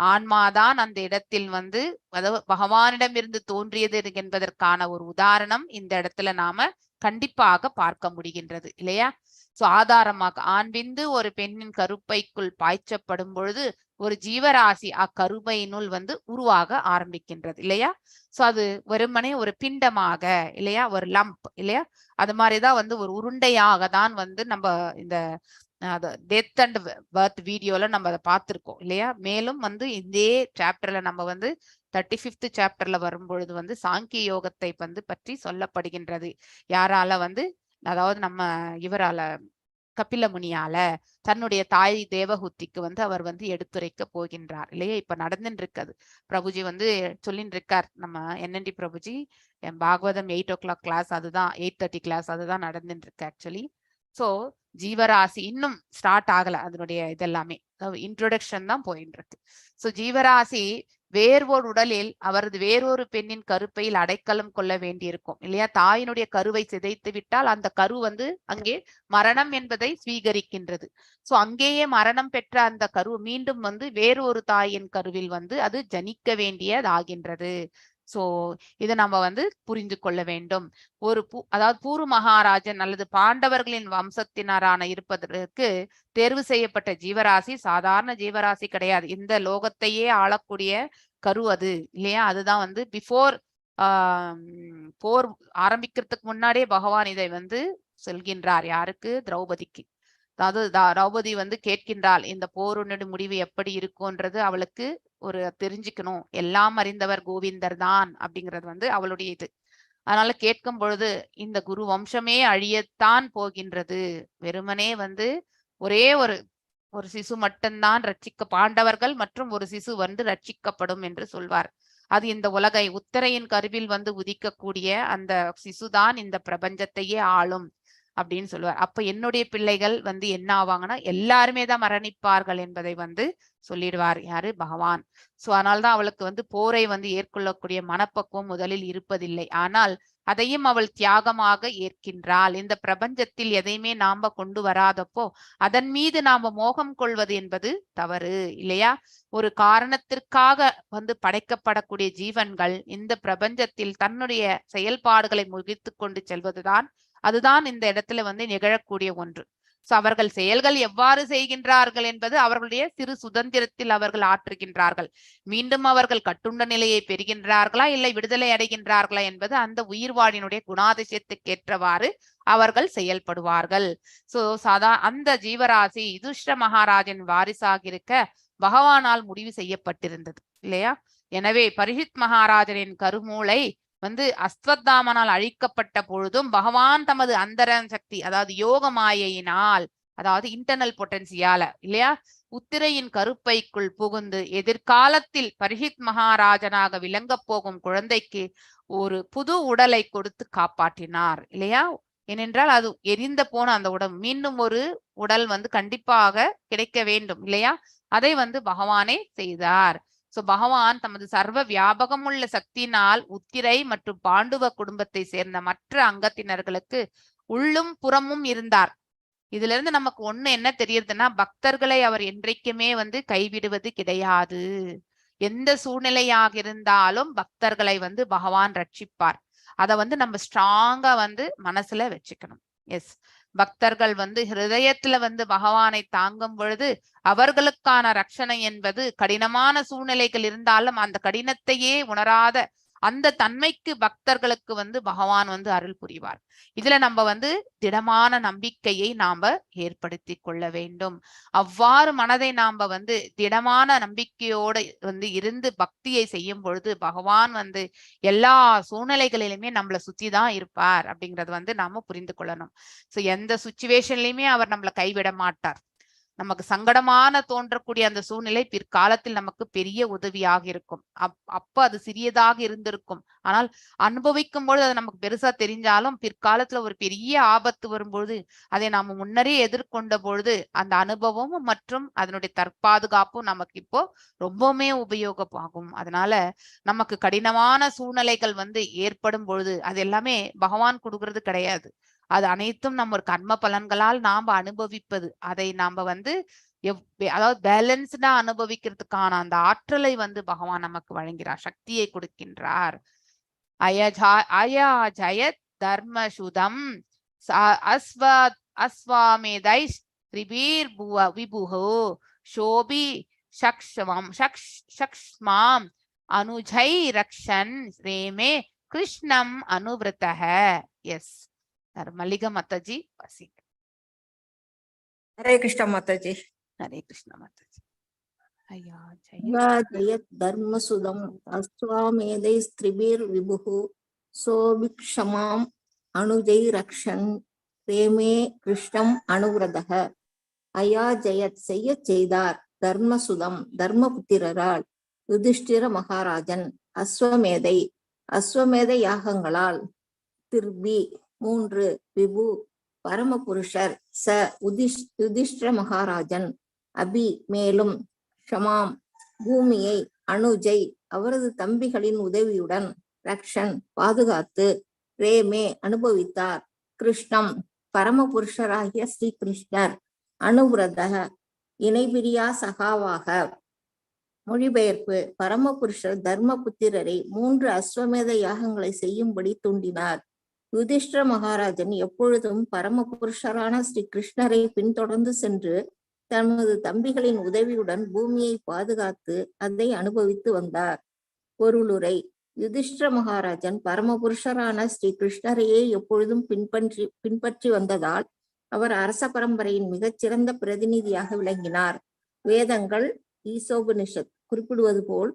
ஆன்மாதான் அந்த இடத்தில் வந்து அதாவது பகவானிடமிருந்து தோன்றியது என்பதற்கான ஒரு உதாரணம் இந்த இடத்துல நாம கண்டிப்பாக பார்க்க முடிகின்றது இல்லையா? சோ ஆதாரமாக ஆண் விந்து ஒரு பெண்ணின் கருப்பைக்குள் பாய்ச்சப்படும் பொழுது ஒரு ஜீவராசி அக்கருப்பையினுள் வந்து உருவாக ஆரம்பிக்கின்றது இல்லையா? சோ அது வெறுமனே ஒரு பிண்டமாக இல்லையா, ஒரு லம்ப் இல்லையா, அது மாதிரிதான் வந்து ஒரு உருண்டையாக தான் வந்து நம்ம இந்த டெத் அண்ட் பர்த் வீடியோல நம்ம அதை பார்த்திருக்கோம் இல்லையா? மேலும் வந்து இதே சாப்டர்ல நம்ம வந்து 35th சாப்டர்ல வரும்பொழுது வந்து சாங்கிய யோகத்தை வந்து பற்றி சொல்லப்படுகின்றது. யாரால வந்து, அதாவது நம்ம இவரால கபில முனியால தன்னுடைய தாய் தேவஹூதிக்கு வந்து அவர் வந்து எடுத்துரைக்க போகின்றார் இல்லையா? இப்ப நடந்துட்டு இருக்காது. பிரபுஜி வந்து சொல்லிட்டு இருக்கார், நம்ம NND Prabhuji Bhagavatam 8 o'clock class, அதுதான் 8:30 கிளாஸ், அதுதான் நடந்துட்டு இருக்கு ஆக்சுவலி. சோ ஜீவராசி இன்னும் ஸ்டார்ட் ஆகல, அதனுடைய இதெல்லாமே இன்ட்ரோடக்ஷன் தான் போயிட்டு இருக்கு. சோ ஜீவராசி வேறொரு உடலில் அவரது வேறொரு பெண்ணின் கருப்பையில் அடைக்கலம் கொள்ள வேண்டியிருக்கும் இல்லையா? தாயினுடைய கருவை சிதைத்து விட்டால் அந்த கரு வந்து அங்கே மரணம் என்பதை ஸ்வீகரிக்கின்றது. சோ அங்கேயே மரணம் பெற்ற அந்த கரு மீண்டும் வந்து வேறொரு தாயின் கருவில் வந்து அது ஜனிக்க வேண்டியதாகின்றது. சோ இதை நம்ம வந்து புரிந்து கொள்ள வேண்டும். ஒரு அதாவது பூர்வ மகாராஜன் அல்லது பாண்டவர்களின் வம்சத்தினரான இருப்பதற்கு தேர்வு செய்யப்பட்ட ஜீவராசி சாதாரண ஜீவராசி கிடையாது. இந்த லோகத்தையே ஆளக்கூடிய கரு அது இல்லையா? அதுதான் வந்து பிஃபோர் போர் ஆரம்பிக்கிறதுக்கு முன்னாடியே பகவான் இதை வந்து சொல்கின்றார். யாருக்கு? திரௌபதிக்கு. அதாவது திரௌபதி வந்து கேட்கின்றாள், இந்த போருடைய முடிவு எப்படி இருக்கும்ன்றது அவளுக்கு ஒரு தெரிஞ்சுக்கணும். எல்லாம் அறிந்தவர் கோவிந்தர் தான் அப்படிங்கிறது வந்து அவளுடைய இது. அதனால கேட்கும் பொழுது இந்த குரு வம்சமே அழியத்தான் போகின்றது, வெறுமனே வந்து ஒரே ஒரு சிசு மட்டும்தான் பாண்டவர்கள் மற்றும் ஒரு சிசு வந்து ரட்சிக்கப்படும் என்று சொல்வார். அது இந்த உலகை உத்தரையின் கருவில் வந்து உதிக்கக்கூடிய அந்த சிசுதான் இந்த பிரபஞ்சத்தையே ஆளும் அப்படின்னு சொல்லுவார். அப்ப என்னுடைய பிள்ளைகள் வந்து என்ன ஆவாங்கன்னா எல்லாருமே தான் மரணிப்பார்கள் என்பதை வந்து சொல்லிடுவார். யாரு? பகவான். சோ அதனால்தான் அவளுக்கு வந்து போரை வந்து ஏற்கொள்ளக்கூடிய மனப்பக்குவம் முதலில் இருப்பதில்லை. ஆனால் அதையும் அவள் தியாகமாக ஏற்கின்றாள். இந்த பிரபஞ்சத்தில் எதையுமே நாம கொண்டு வராதப்போ அதன் மீது நாம மோகம் கொள்வது என்பது தவறு இல்லையா? ஒரு காரணத்திற்காக வந்து படைக்கப்படக்கூடிய ஜீவன்கள் இந்த பிரபஞ்சத்தில் தன்னுடைய செயல்பாடுகளை முகித்து கொண்டு செல்வதுதான், அதுதான் இந்த இடத்துல வந்து நிகழக்கூடிய ஒன்று. சோ அவர்கள் செயல்கள் எவ்வாறு செய்கின்றார்கள் என்பது அவர்களுடைய சிறு சுதந்திரத்தில் அவர்கள் ஆற்றுகின்றார்கள். மீண்டும் அவர்கள் கட்டுண்ட நிலையை பெறுகின்றார்களா இல்லை விடுதலை அடைகின்றார்களா என்பது அந்த உயிர்வாழினுடைய குணாதிசயத்துக்கு ஏற்றவாறு அவர்கள் செயல்படுவார்கள். சோ அந்த ஜீவராசி யுதிஷ்டிர மகாராஜன் வாரிசாக இருக்க பகவானால் முடிவு செய்யப்பட்டிருந்தது இல்லையா? எனவே பரீட்சித் மகாராஜனின் கருமூளை வந்து அஸ்வத்தாமனால் அழிக்கப்பட்ட பொழுதும் பகவான் தமது அந்தரன் சக்தி, அதாவது யோக மாயையினால், அதாவது இன்டர்னல் பொட்டன்சியால இல்லையா, உத்திரையின் கருப்பைக்குள் புகுந்து எதிர்காலத்தில் பரீட்சித் மகாராஜனாக விளங்க போகும் குழந்தைக்கு ஒரு புது உடலை கொடுத்து காப்பாற்றினார் இல்லையா? ஏனென்றால் அது எரிந்த போன அந்த உடல் மீண்டும் ஒரு உடல் வந்து கண்டிப்பாக கிடைக்க வேண்டும் இல்லையா? அதை வந்து பகவானே செய்தார். சோ பகவான் தமது சர்வ வியாபகமுள்ள சக்தியினால் உத்திரை மற்றும் பாண்டுவ குடும்பத்தை சேர்ந்த மற்ற அங்கத்தினர்களுக்கு உள்ளும் புறமும் இருந்தார். இதுல இருந்து நமக்கு ஒண்ணு என்ன தெரியுதுன்னா, பக்தர்களை அவர் என்றைக்குமே வந்து கைவிடுவது கிடையாது. எந்த சூழ்நிலையாக இருந்தாலும் பக்தர்களை வந்து பகவான் ரட்சிப்பார். அதை வந்து நம்ம ஸ்ட்ராங்கா வந்து மனசுல வச்சுக்கணும். எஸ், பக்தர்கள் வந்து ஹிருதயத்துல வந்து பகவானை தாங்கும் பொழுது அவர்களுக்கான ரட்சணை என்பது கடினமான சூழ்நிலைகள் இருந்தாலும் அந்த கடினத்தையே உணராத அந்த தன்மைக்கு பக்தர்களுக்கு வந்து பகவான் வந்து அருள் புரிவார். இதுல நம்ம வந்து திடமான நம்பிக்கையை நாம ஏற்படுத்தி கொள்ள வேண்டும். அவ்வாறு மனதை நாம வந்து திடமான நம்பிக்கையோட வந்து இருந்து பக்தியை செய்யும் பொழுது பகவான் வந்து எல்லா சூழ்நிலைகளிலுமே நம்மளை சுத்தி தான் இருப்பார் அப்படிங்கறது வந்து நாம புரிந்து கொள்ளணும். சோ எந்த சுச்சுவேஷன்லயுமே அவர் நம்மளை கைவிட மாட்டார். நமக்கு சங்கடமான தோன்றக்கூடிய அந்த சூழ்நிலை பிற்காலத்தில் நமக்கு பெரிய உதவியாக இருக்கும். அப்ப அது சிறியதாக இருந்திருக்கும், ஆனால் அனுபவிக்கும் பொழுது அது நமக்கு பெருசா தெரிஞ்சாலும் பிற்காலத்துல ஒரு பெரிய ஆபத்து வரும்பொழுது அதை நாம முன்னரே எதிர்கொண்ட பொழுது அந்த அனுபவமும் மற்றும் அதனுடைய தற்பாதுகாப்பும் நமக்கு இப்போ ரொம்பவுமே உபயோகமாகும். அதனால நமக்கு கடினமான சூழ்நிலைகள் வந்து ஏற்படும் பொழுது அது எல்லாமே பகவான் கொடுக்கறது கிடையாது. அது அனைத்தும் நம்ம கர்ம பலன்களால் நாம அனுபவிப்பது. அதை நாம வந்து அதாவது பேலன்ஸ்டா அனுபவிக்கிறதுக்கான அந்த ஆற்றலை வந்து பகவான் நமக்கு வழங்கிறார், சக்தியை கொடுக்கின்றார். அயா ஜயத் தர்மசுதம் அஸ்வாமேதை திரிபீர் விபுஹோ சோபி சக்ஷ்மாம் அனுஜை ரக்ஷன் ரேமே கிருஷ்ணம் அனுவிரதஹ. எஸ் மல்லிகா மாதாஜி வாசிங்க. ஹரே கிருஷ்ண மாதாஜி. ஹரே கிருஷ்ண மாதாஜி. ஐயா ஜயத் தர்மசுதம் அஸ்வாமேதை ஸ்திரிபீர் விபுஹு சோபிக்ஷமாம் அனுஜை ரக்ஷன் பிரேமே கிருஷ்ணம் அனுவிரதஹ. அயா ஜெயத் செய்ய செய்தார் தர்மசுதம் தர்மபுத்திரரால் யுதிஷ்டிர மகாராஜன் அஸ்வமேதை அஸ்வமேத யாகங்களால் திர்பி 3 விபு பரமபுருஷர் ச யுதிஷ்டிர மகாராஜன் அபி மேலும் ஷமாம் பூமியை அனுஜை அவரது தம்பிகளின் உதவியுடன் ரக்ஷன் பாதுகாத்து ரேமே அனுபவித்தார் கிருஷ்ணம் பரமபுருஷராகிய ஸ்ரீ கிருஷ்ணர் அனுவிரதக இணைபிரியா சகாவாக. மொழிபெயர்ப்பு: பரமபுருஷர் தர்மபுத்திரரை 3 அஸ்வமேத யாகங்களை செய்யும்படி தூண்டினார். யுதிஷ்டிர மகாராஜன் எப்பொழுதும் பரமபுருஷரான ஸ்ரீ கிருஷ்ணரை பின்தொடர்ந்து சென்று தமது தம்பிகளின் உதவியுடன் பூமியை பாதுகாத்து அதை அனுபவித்து வந்தார். பொருளுரை: யுதிஷ்டிர மகாராஜன் பரமபுருஷரான ஸ்ரீ கிருஷ்ணரையே எப்பொழுதும் பின்பற்றி வந்ததால் அவர் அரச பரம்பரையின் மிகச்சிறந்த பிரதிநிதியாக விளங்கினார். வேதங்கள் ஈசோபனிஷத் குறிப்பிடுவது போல்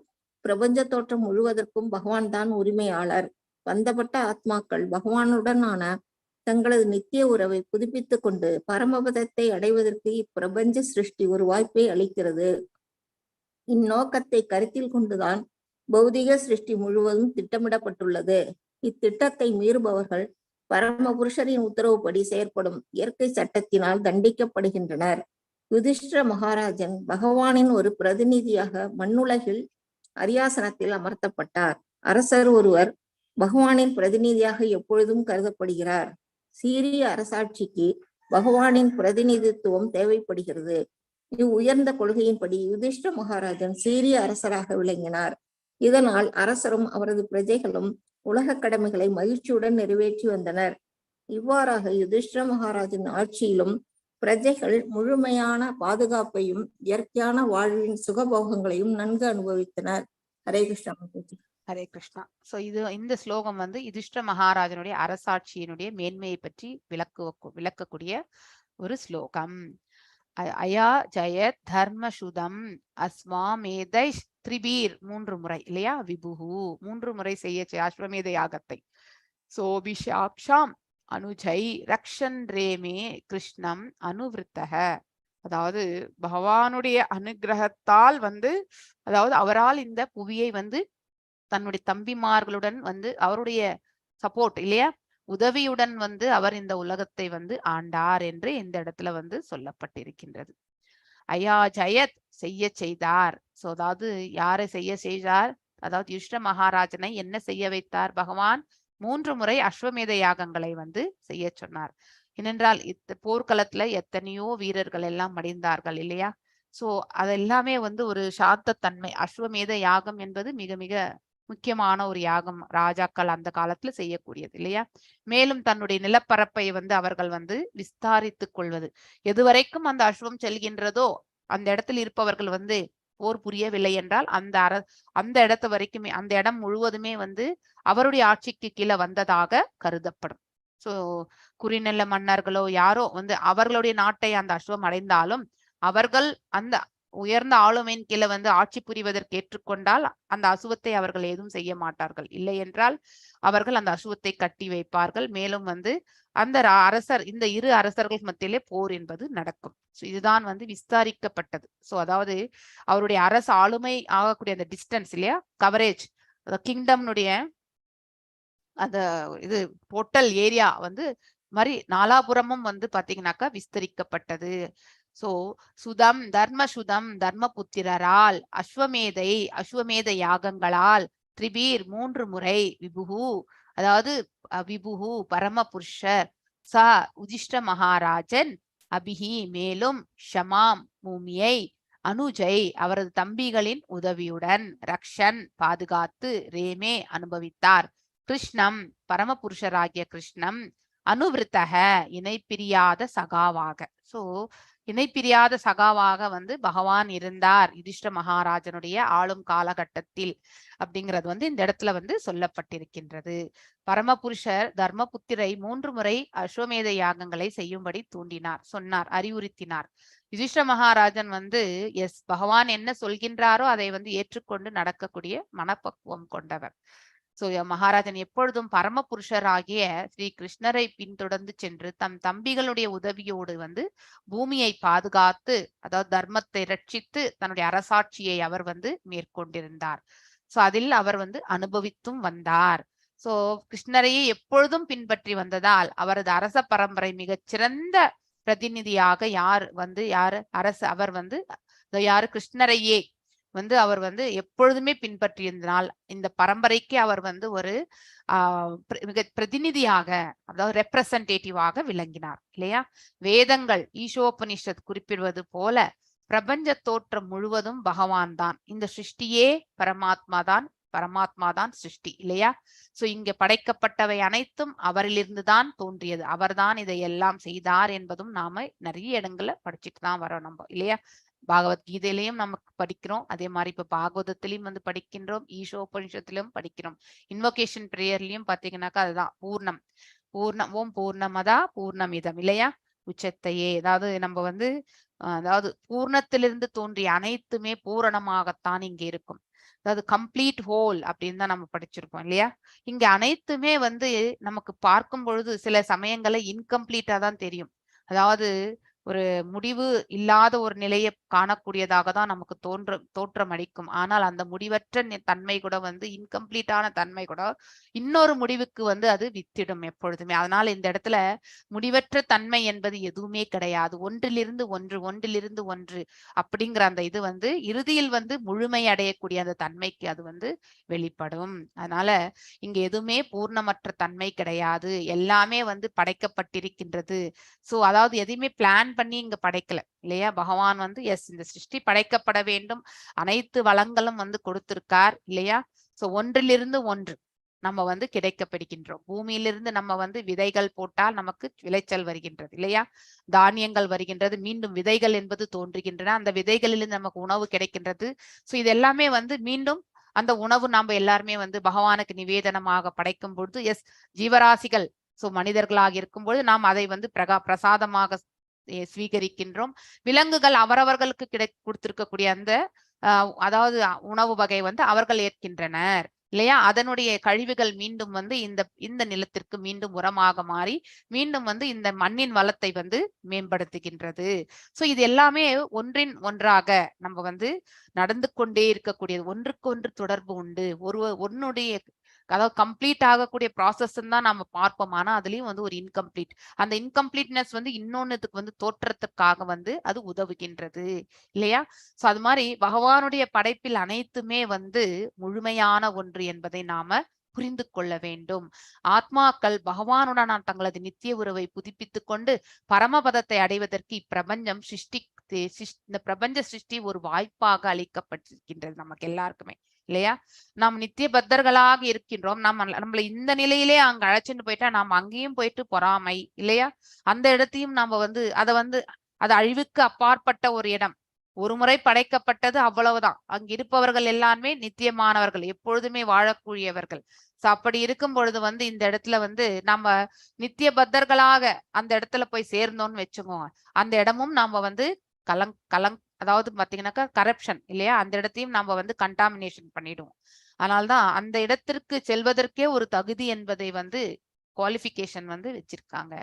பிரபஞ்ச தோற்றம் முழுவதற்கும் பகவான் தான் உரிமையாளர். பந்தப்பட்ட ஆத்மாக்கள் பகவானுடனான தங்களது நித்திய உறவை புதுப்பித்துக் கொண்டு பரமபதத்தை அடைவதற்கு இப்பிரபஞ்ச சிருஷ்டி ஒரு வாய்ப்பை அளிக்கிறது. இந்நோக்கத்தை கருத்தில் கொண்டுதான் பௌதிக சிருஷ்டி முழுவதும் திட்டமிடப்பட்டுள்ளது. இத்திட்டத்தை மீறுபவர்கள் பரமபுருஷரின் உத்தரவுப்படி செயற்படும் இயற்கை சட்டத்தினால் தண்டிக்கப்படுகின்றனர். யுதிஷ்டிர மகாராஜன் பகவானின் ஒரு பிரதிநிதியாக மண்ணுலகில் அரியாசனத்தில் அமர்த்தப்பட்டார். அரசர் ஒருவர் பகவானின் பிரதிநிதியாக எப்பொழுதும் கருதப்படுகிறார். சீரிய அரசாட்சிக்கு பகவானின் பிரதிநிதித்துவம் தேவைப்படுகிறது. இவ்வுயர்ந்த கொள்கையின்படி யுதிஷ்டிர மகாராஜன் சீரிய அரசராக விளங்கினார். இதனால் அரசரும் அவரது பிரஜைகளும் உலக கடமைகளை மகிழ்ச்சியுடன் நிறைவேற்றி வந்தனர். இவ்வாறாக யுதிஷ்டிர மகாராஜன் ஆட்சியிலும் பிரஜைகள் முழுமையான பாதுகாப்பையும் இயற்கையான வாழ்வின் சுகபோகங்களையும் நன்கு அனுபவித்தனர். ஹரே கிருஷ்ணா. ஹரே கிருஷ்ணா. சோ இந்த ஸ்லோகம் வந்து யுதிஷ்டிர மகாராஜனுடைய அரசாட்சியினுடைய மேன்மையை பற்றி விளக்கக்கூடிய ஒரு ஸ்லோகம். அயா ஜயத் தர்மசுதம் அஸ்வாமேதை திரிபீர் 3 முறை இல்லையா, விபுஹு 3 முறை செய்ய அஸ்வமேத யாகத்தை. சோபிஷாக்ஷாம் அனுஜை ரக்ஷன் ரேமே கிருஷ்ணம் அனுவிருத்தக. அதாவது பகவானுடைய அனுகிரகத்தால் வந்து அதாவது அவரால் இந்த புவியை வந்து தன்னுடைய தம்பிமார்களுடன் வந்து அவருடைய சப்போர்ட் இல்லையா உதவியுடன் வந்து அவர் இந்த உலகத்தை வந்து ஆண்டார் என்று இந்த இடத்துல வந்து சொல்லப்பட்டிருக்கின்றது. அயா ஜயத் செய்ய செய்தார். சோ அதாவது யாரை செய்ய செய்தார், அதாவது யுதிஷ்டிர மகாராஜனை என்ன செய்ய வைத்தார், பகவான் 3 முறை அஸ்வமேத யாகங்களை வந்து செய்ய சொன்னார். ஏனென்றால் போர்க்களத்துல எத்தனையோ வீரர்கள் எல்லாம் மடிந்தார்கள் இல்லையா. சோ அதெல்லாமே வந்து ஒரு சாந்தத்தன்மை. அஸ்வமேத யாகம் என்பது மிக மிக முக்கியமான ஒரு யாகம், ராஜாக்கள் அந்த காலத்துல செய்யக்கூடியது இல்லையா. மேலும் தன்னுடைய நிலப்பரப்பை வந்து அவர்கள் வந்து விஸ்தாரித்துக் கொள்வது, எதுவரைக்கும் அந்த அஸ்வம் செல்கின்றதோ அந்த இடத்தில் இருப்பவர்கள் வந்து போர் புரியவில்லை என்றால் அந்த இடத்து வரைக்குமே, அந்த இடம் முழுவதுமே வந்து அவருடைய ஆட்சிக்கு கீழே வந்ததாக கருதப்படும். சோ குறிநெல்ல மன்னர்களோ யாரோ வந்து அவர்களுடைய நாட்டை அந்த அஸ்வம் அடைந்தாலும் அவர்கள் அந்த உயர்ந்த ஆளுமையின் கீழே வந்து ஆட்சி புரிவதற்கு ஏற்றுக்கொண்டால் அந்த அசுவத்தை அவர்கள் ஏதும் செய்ய மாட்டார்கள். இல்லை என்றால் அவர்கள் அந்த அசுவத்தை கட்டி வைப்பார்கள். மேலும் வந்து அந்த அரசர், இந்த இரு அரசர்கள் மத்தியிலே போர் என்பது நடக்கும். இதுதான் வந்து விஸ்தாரிக்கப்பட்டது. சோ அதாவது அவருடைய அரசு ஆளுமை ஆகக்கூடிய அந்த டிஸ்டன்ஸ் இல்லையா, கவரேஜ், கிங்டம்னுடைய அந்த இது டோட்டல் ஏரியா வந்து மாதிரி நாலாபுரமும் வந்து பாத்தீங்கன்னாக்கா விஸ்தரிக்கப்பட்டது. சோ சுதம் தர்மசுதம் தர்மபுத்திரரால் அஸ்வமேத யாகங்களால் திரிபீர் 3 முறை விபுகு, அதாவது விபுகு பரமபுருஷர் ச உதிஷ்ட மகாராஜன் அபிஹி மேலும் ஷமாம் பூமியை அனுஜை அவரது தம்பிகளின் உதவியுடன் ரக்ஷன் பாதுகாத்து ரேமே அனுபவித்தார். கிருஷ்ணம் பரமபுருஷராகிய கிருஷ்ணம் அனுவிருத்தக இணைப்பிரியாத சகாவாக. சோ இணைப்பிரியாத சகாவாக வந்து பகவான் இருந்தார் யுதிஷ்ட மகாராஜனுடைய ஆளும் காலகட்டத்தில் அப்படிங்கிறது வந்து இந்த இடத்துல வந்து சொல்லப்பட்டிருக்கின்றது. பரமபுருஷர் தர்மபுத்திரை 3 முறை அஸ்வமேத யாகங்களை செய்யும்படி சொன்னார், அறிவுறுத்தினார். யுதிஷ்ட மகாராஜன் வந்து பகவான் என்ன சொல்கின்றாரோ அதை வந்து ஏற்றுக்கொண்டு நடக்கக்கூடிய மனப்பக்குவம் கொண்டவர். சோ மகாராஜன் எப்பொழுதும் பரமபுருஷராகிய ஸ்ரீ கிருஷ்ணரை பின்தொடர்ந்து சென்று தம் தம்பிகளுடைய உதவியோடு வந்து பூமியை பாதுகாத்து, அதாவது தர்மத்தை ரட்சித்து தன்னுடைய அரசாட்சியை அவர் வந்து மேற்கொண்டிருந்தார். சோ அதில் அவர் வந்து அனுபவித்தும் வந்தார். சோ கிருஷ்ணரையே எப்பொழுதும் பின்பற்றி வந்ததால் அவரது அரச பரம்பரை மிகச் சிறந்த பிரதிநிதியாக அவர் வந்து கிருஷ்ணரையே வந்து அவர் வந்து எப்பொழுதுமே பின்பற்றியிருந்தனால் இந்த பரம்பரைக்கு அவர் வந்து ஒரு மிக பிரதிநிதியாக, அதாவது ரெப்ரசன்டேட்டிவாக விளங்கினார் இல்லையா. வேதங்கள் ஈஷோபனிஷத் குறிப்பிடுவது போல பிரபஞ்ச தோற்றம் முழுவதும் பகவான் தான், இந்த சிருஷ்டியே பரமாத்மா தான் சிருஷ்டி இல்லையா. சோ இங்க படைக்கப்பட்டவை அனைத்தும் அவரிலிருந்து தான் தோன்றியது, அவர்தான் இதையெல்லாம் செய்தார் என்பதும் நாம நிறைய இடங்கள்ல படிச்சுட்டு தான் வரோம் நம்ம இல்லையா. பகவத்கீதையிலையும் நமக்கு படிக்கிறோம், அதே மாதிரி இப்ப பாகவதத்திலையும் வந்து படிக்கின்றோம், ஈஷோபனிஷத்திலும் படிக்கிறோம். இன்வோகேஷன் பிரேயர்லயும் பாத்தீங்கன்னாக்கா அதுதான் பூர்ணம் ஓம் பூர்ணமதா பூர்ணமிதம் இல்லையா உச்சத்தையே. அதாவது நம்ம வந்து அதாவது பூர்ணத்திலிருந்து தோன்றிய அனைத்துமே பூரணமாகத்தான் இங்க இருக்கும், அதாவது கம்ப்ளீட் ஹோல் அப்படின்னு தான் நம்ம படிச்சிருக்கோம் இல்லையா. இங்க அனைத்துமே வந்து நமக்கு பார்க்கும் பொழுது சில சமயங்கள்ல இன்கம்ப்ளீட்டா தான் தெரியும், அதாவது ஒரு முடிவு இல்லாத ஒரு நிலையை காணக்கூடியதாக தான் நமக்கு தோற்றம் அளிக்கும். ஆனால் அந்த முடிவற்ற தன்மை கூட வந்து இன்கம்ப்ளீட்டான தன்மை கூட இன்னொரு முடிவுக்கு வந்து அது வித்திடும் எப்பொழுதுமே. அதனால இந்த இடத்துல முடிவற்ற தன்மை என்பது எதுவுமே கிடையாது, ஒன்றிலிருந்து ஒன்று அப்படிங்கிற அந்த இது வந்து இறுதியில் வந்து முழுமை அடையக்கூடிய அந்த தன்மைக்கு அது வந்து வெளிப்படும். அதனால இங்க எதுவுமே பூர்ணமற்ற தன்மை கிடையாது, எல்லாமே வந்து படைக்கப்பட்டிருக்கின்றது. சோ அதாவது எதையுமே பிளான் பண்ணி இங்க படைக்கல இல்லையா. பகவான் வந்து இந்த சிருஷ்டி படைக்கப்பட வேண்டும், அனைத்து வளங்களும் வந்து கொடுத்திருக்கார் இல்லையா. சோ ஒன்றிலிருந்து ஒன்று நம்ம வந்து கிடைக்கப்படுகின்றோம். பூமியிலிருந்து நம்ம வந்து விதைகள் போட்டால் நமக்கு விளைச்சல் வருகின்றது இல்லையா, தானியங்கள் வருகின்றது, மீண்டும் விதைகள் என்பது தோன்றுகின்றன, அந்த விதைகளிலிருந்து நமக்கு உணவு கிடைக்கின்றது. சோ இது எல்லாமே வந்து மீண்டும் அந்த உணவு நாம எல்லாருமே வந்து பகவானுக்கு நிவேதனமாக படைக்கும் பொழுது ஜீவராசிகள் சோ மனிதர்களாக இருக்கும்போது நாம் அதை வந்து பிரசாதமாக ஸ்வீகரிக்கின்றோம். விலங்குகள் அவரவர்களுக்கு கொடுத்திருக்கக்கூடிய அந்த அதாவது உணவு வகை வந்து அவர்கள் ஏற்கின்றனர் இல்லையா. அதனுடைய கழிவுகள் மீண்டும் வந்து இந்த நிலத்திற்கு மீண்டும் உரமாக மாறி மீண்டும் வந்து இந்த மண்ணின் வளத்தை வந்து மேம்படுத்துகின்றது. சோ இது எல்லாமே ஒன்றின் ஒன்றாக நம்ம வந்து நடந்து கொண்டே இருக்கக்கூடியது, ஒன்றுக்கு ஒன்று தொடர்பு உண்டு. ஒன்னுடைய அதாவது கம்ப்ளீட் ஆகக்கூடிய ப்ராசஸ் தான் நம்ம பார்ப்போம். ஆனா அதுலயும் வந்து ஒரு இன்கம்ப்ளீட், அந்த இன்கம்ப்ளீட்னஸ் வந்து இன்னொன்னுக்கு வந்து தோற்றத்துக்காக வந்து அது உதவுகின்றது இல்லையா. சோ அது மாதிரி பகவானுடைய படைப்பில் அனைத்துமே வந்து முழுமையான ஒன்று என்பதை நாம புரிந்து கொள்ள வேண்டும். ஆத்மாக்கள் பகவானுடன் தங்களது நித்திய உறவை புதுப்பித்துக் கொண்டு பரமபதத்தை அடைவதற்கு இப்பிரபஞ்சம் இந்த பிரபஞ்ச சிருஷ்டி ஒரு வாய்ப்பாக அளிக்கப்பட்டிருக்கின்றது நமக்கு எல்லாருக்குமே இல்லையா. நாம் நித்திய பத்தர்களாக இருக்கின்றோம், நம்மள இந்த நிலையிலே அங்க அழைச்சிட்டு போயிட்டா நாம் அங்கேயும் போயிட்டு பொறாமை இல்லையா, அந்த இடத்தையும் நாம வந்து அது அழிவுக்கு அப்பாற்பட்ட ஒரு இடம் ஒரு முறை படைக்கப்பட்டது, அவ்வளவுதான். அங்க இருப்பவர்கள் எல்லாமே நித்தியமானவர்கள், எப்பொழுதுமே வாழக்கூடியவர்கள். அப்படி இருக்கும் பொழுது வந்து இந்த இடத்துல வந்து நம்ம நித்திய பத்தர்களாக அந்த இடத்துல போய் சேர்ந்தோம்னு வச்சுக்கோங்க, அந்த இடமும் நாம வந்து அதாவது பாத்தீங்கன்னாக்கா கரப்ஷன் இல்லையா, அந்த இடத்தையும் நாம வந்து கண்டாமினேஷன் பண்ணிடுவோம். அதனால்தான் அந்த இடத்திற்கு செல்வதற்கே ஒரு தகுதி என்பதை வந்து குவாலிஃபிகேஷன் வந்து வச்சிருக்காங்க.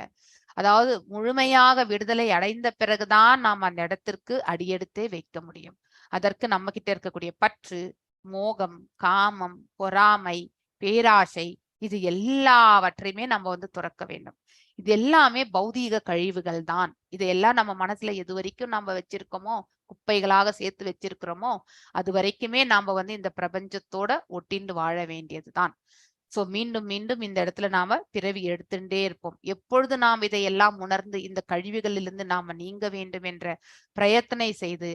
அதாவது முழுமையாக விடுதலை அடைந்த பிறகுதான் நாம் அந்த இடத்திற்கு அடியெடுத்தே வைக்க முடியும். அதற்கு நம்ம கிட்ட இருக்கக்கூடிய பற்று, மோகம், காமம், பொறாமை, பேராசை, இது எல்லாவற்றையுமே நம்ம வந்து துறக்க வேண்டும். இது எல்லாமே பௌதீக கழிவுகள் தான். இதையெல்லாம் நம்ம மனசுல எது வரைக்கும் நம்ம வச்சிருக்கோமோ, குப்பைகளாக சேர்த்து வச்சிருக்கிறோமோ, அது வரைக்குமே நாம வந்து இந்த பிரபஞ்சத்தோட ஒட்டிண்டு வாழ வேண்டியதுதான். சோ மீண்டும் மீண்டும் இந்த இடத்துல நாம பிறவி எடுத்துட்டே இருப்போம். எப்பொழுது நாம் இதையெல்லாம் உணர்ந்து இந்த கழிவுகளிலிருந்து நாம நீங்க வேண்டும் என்ற பிரயத்தனை செய்து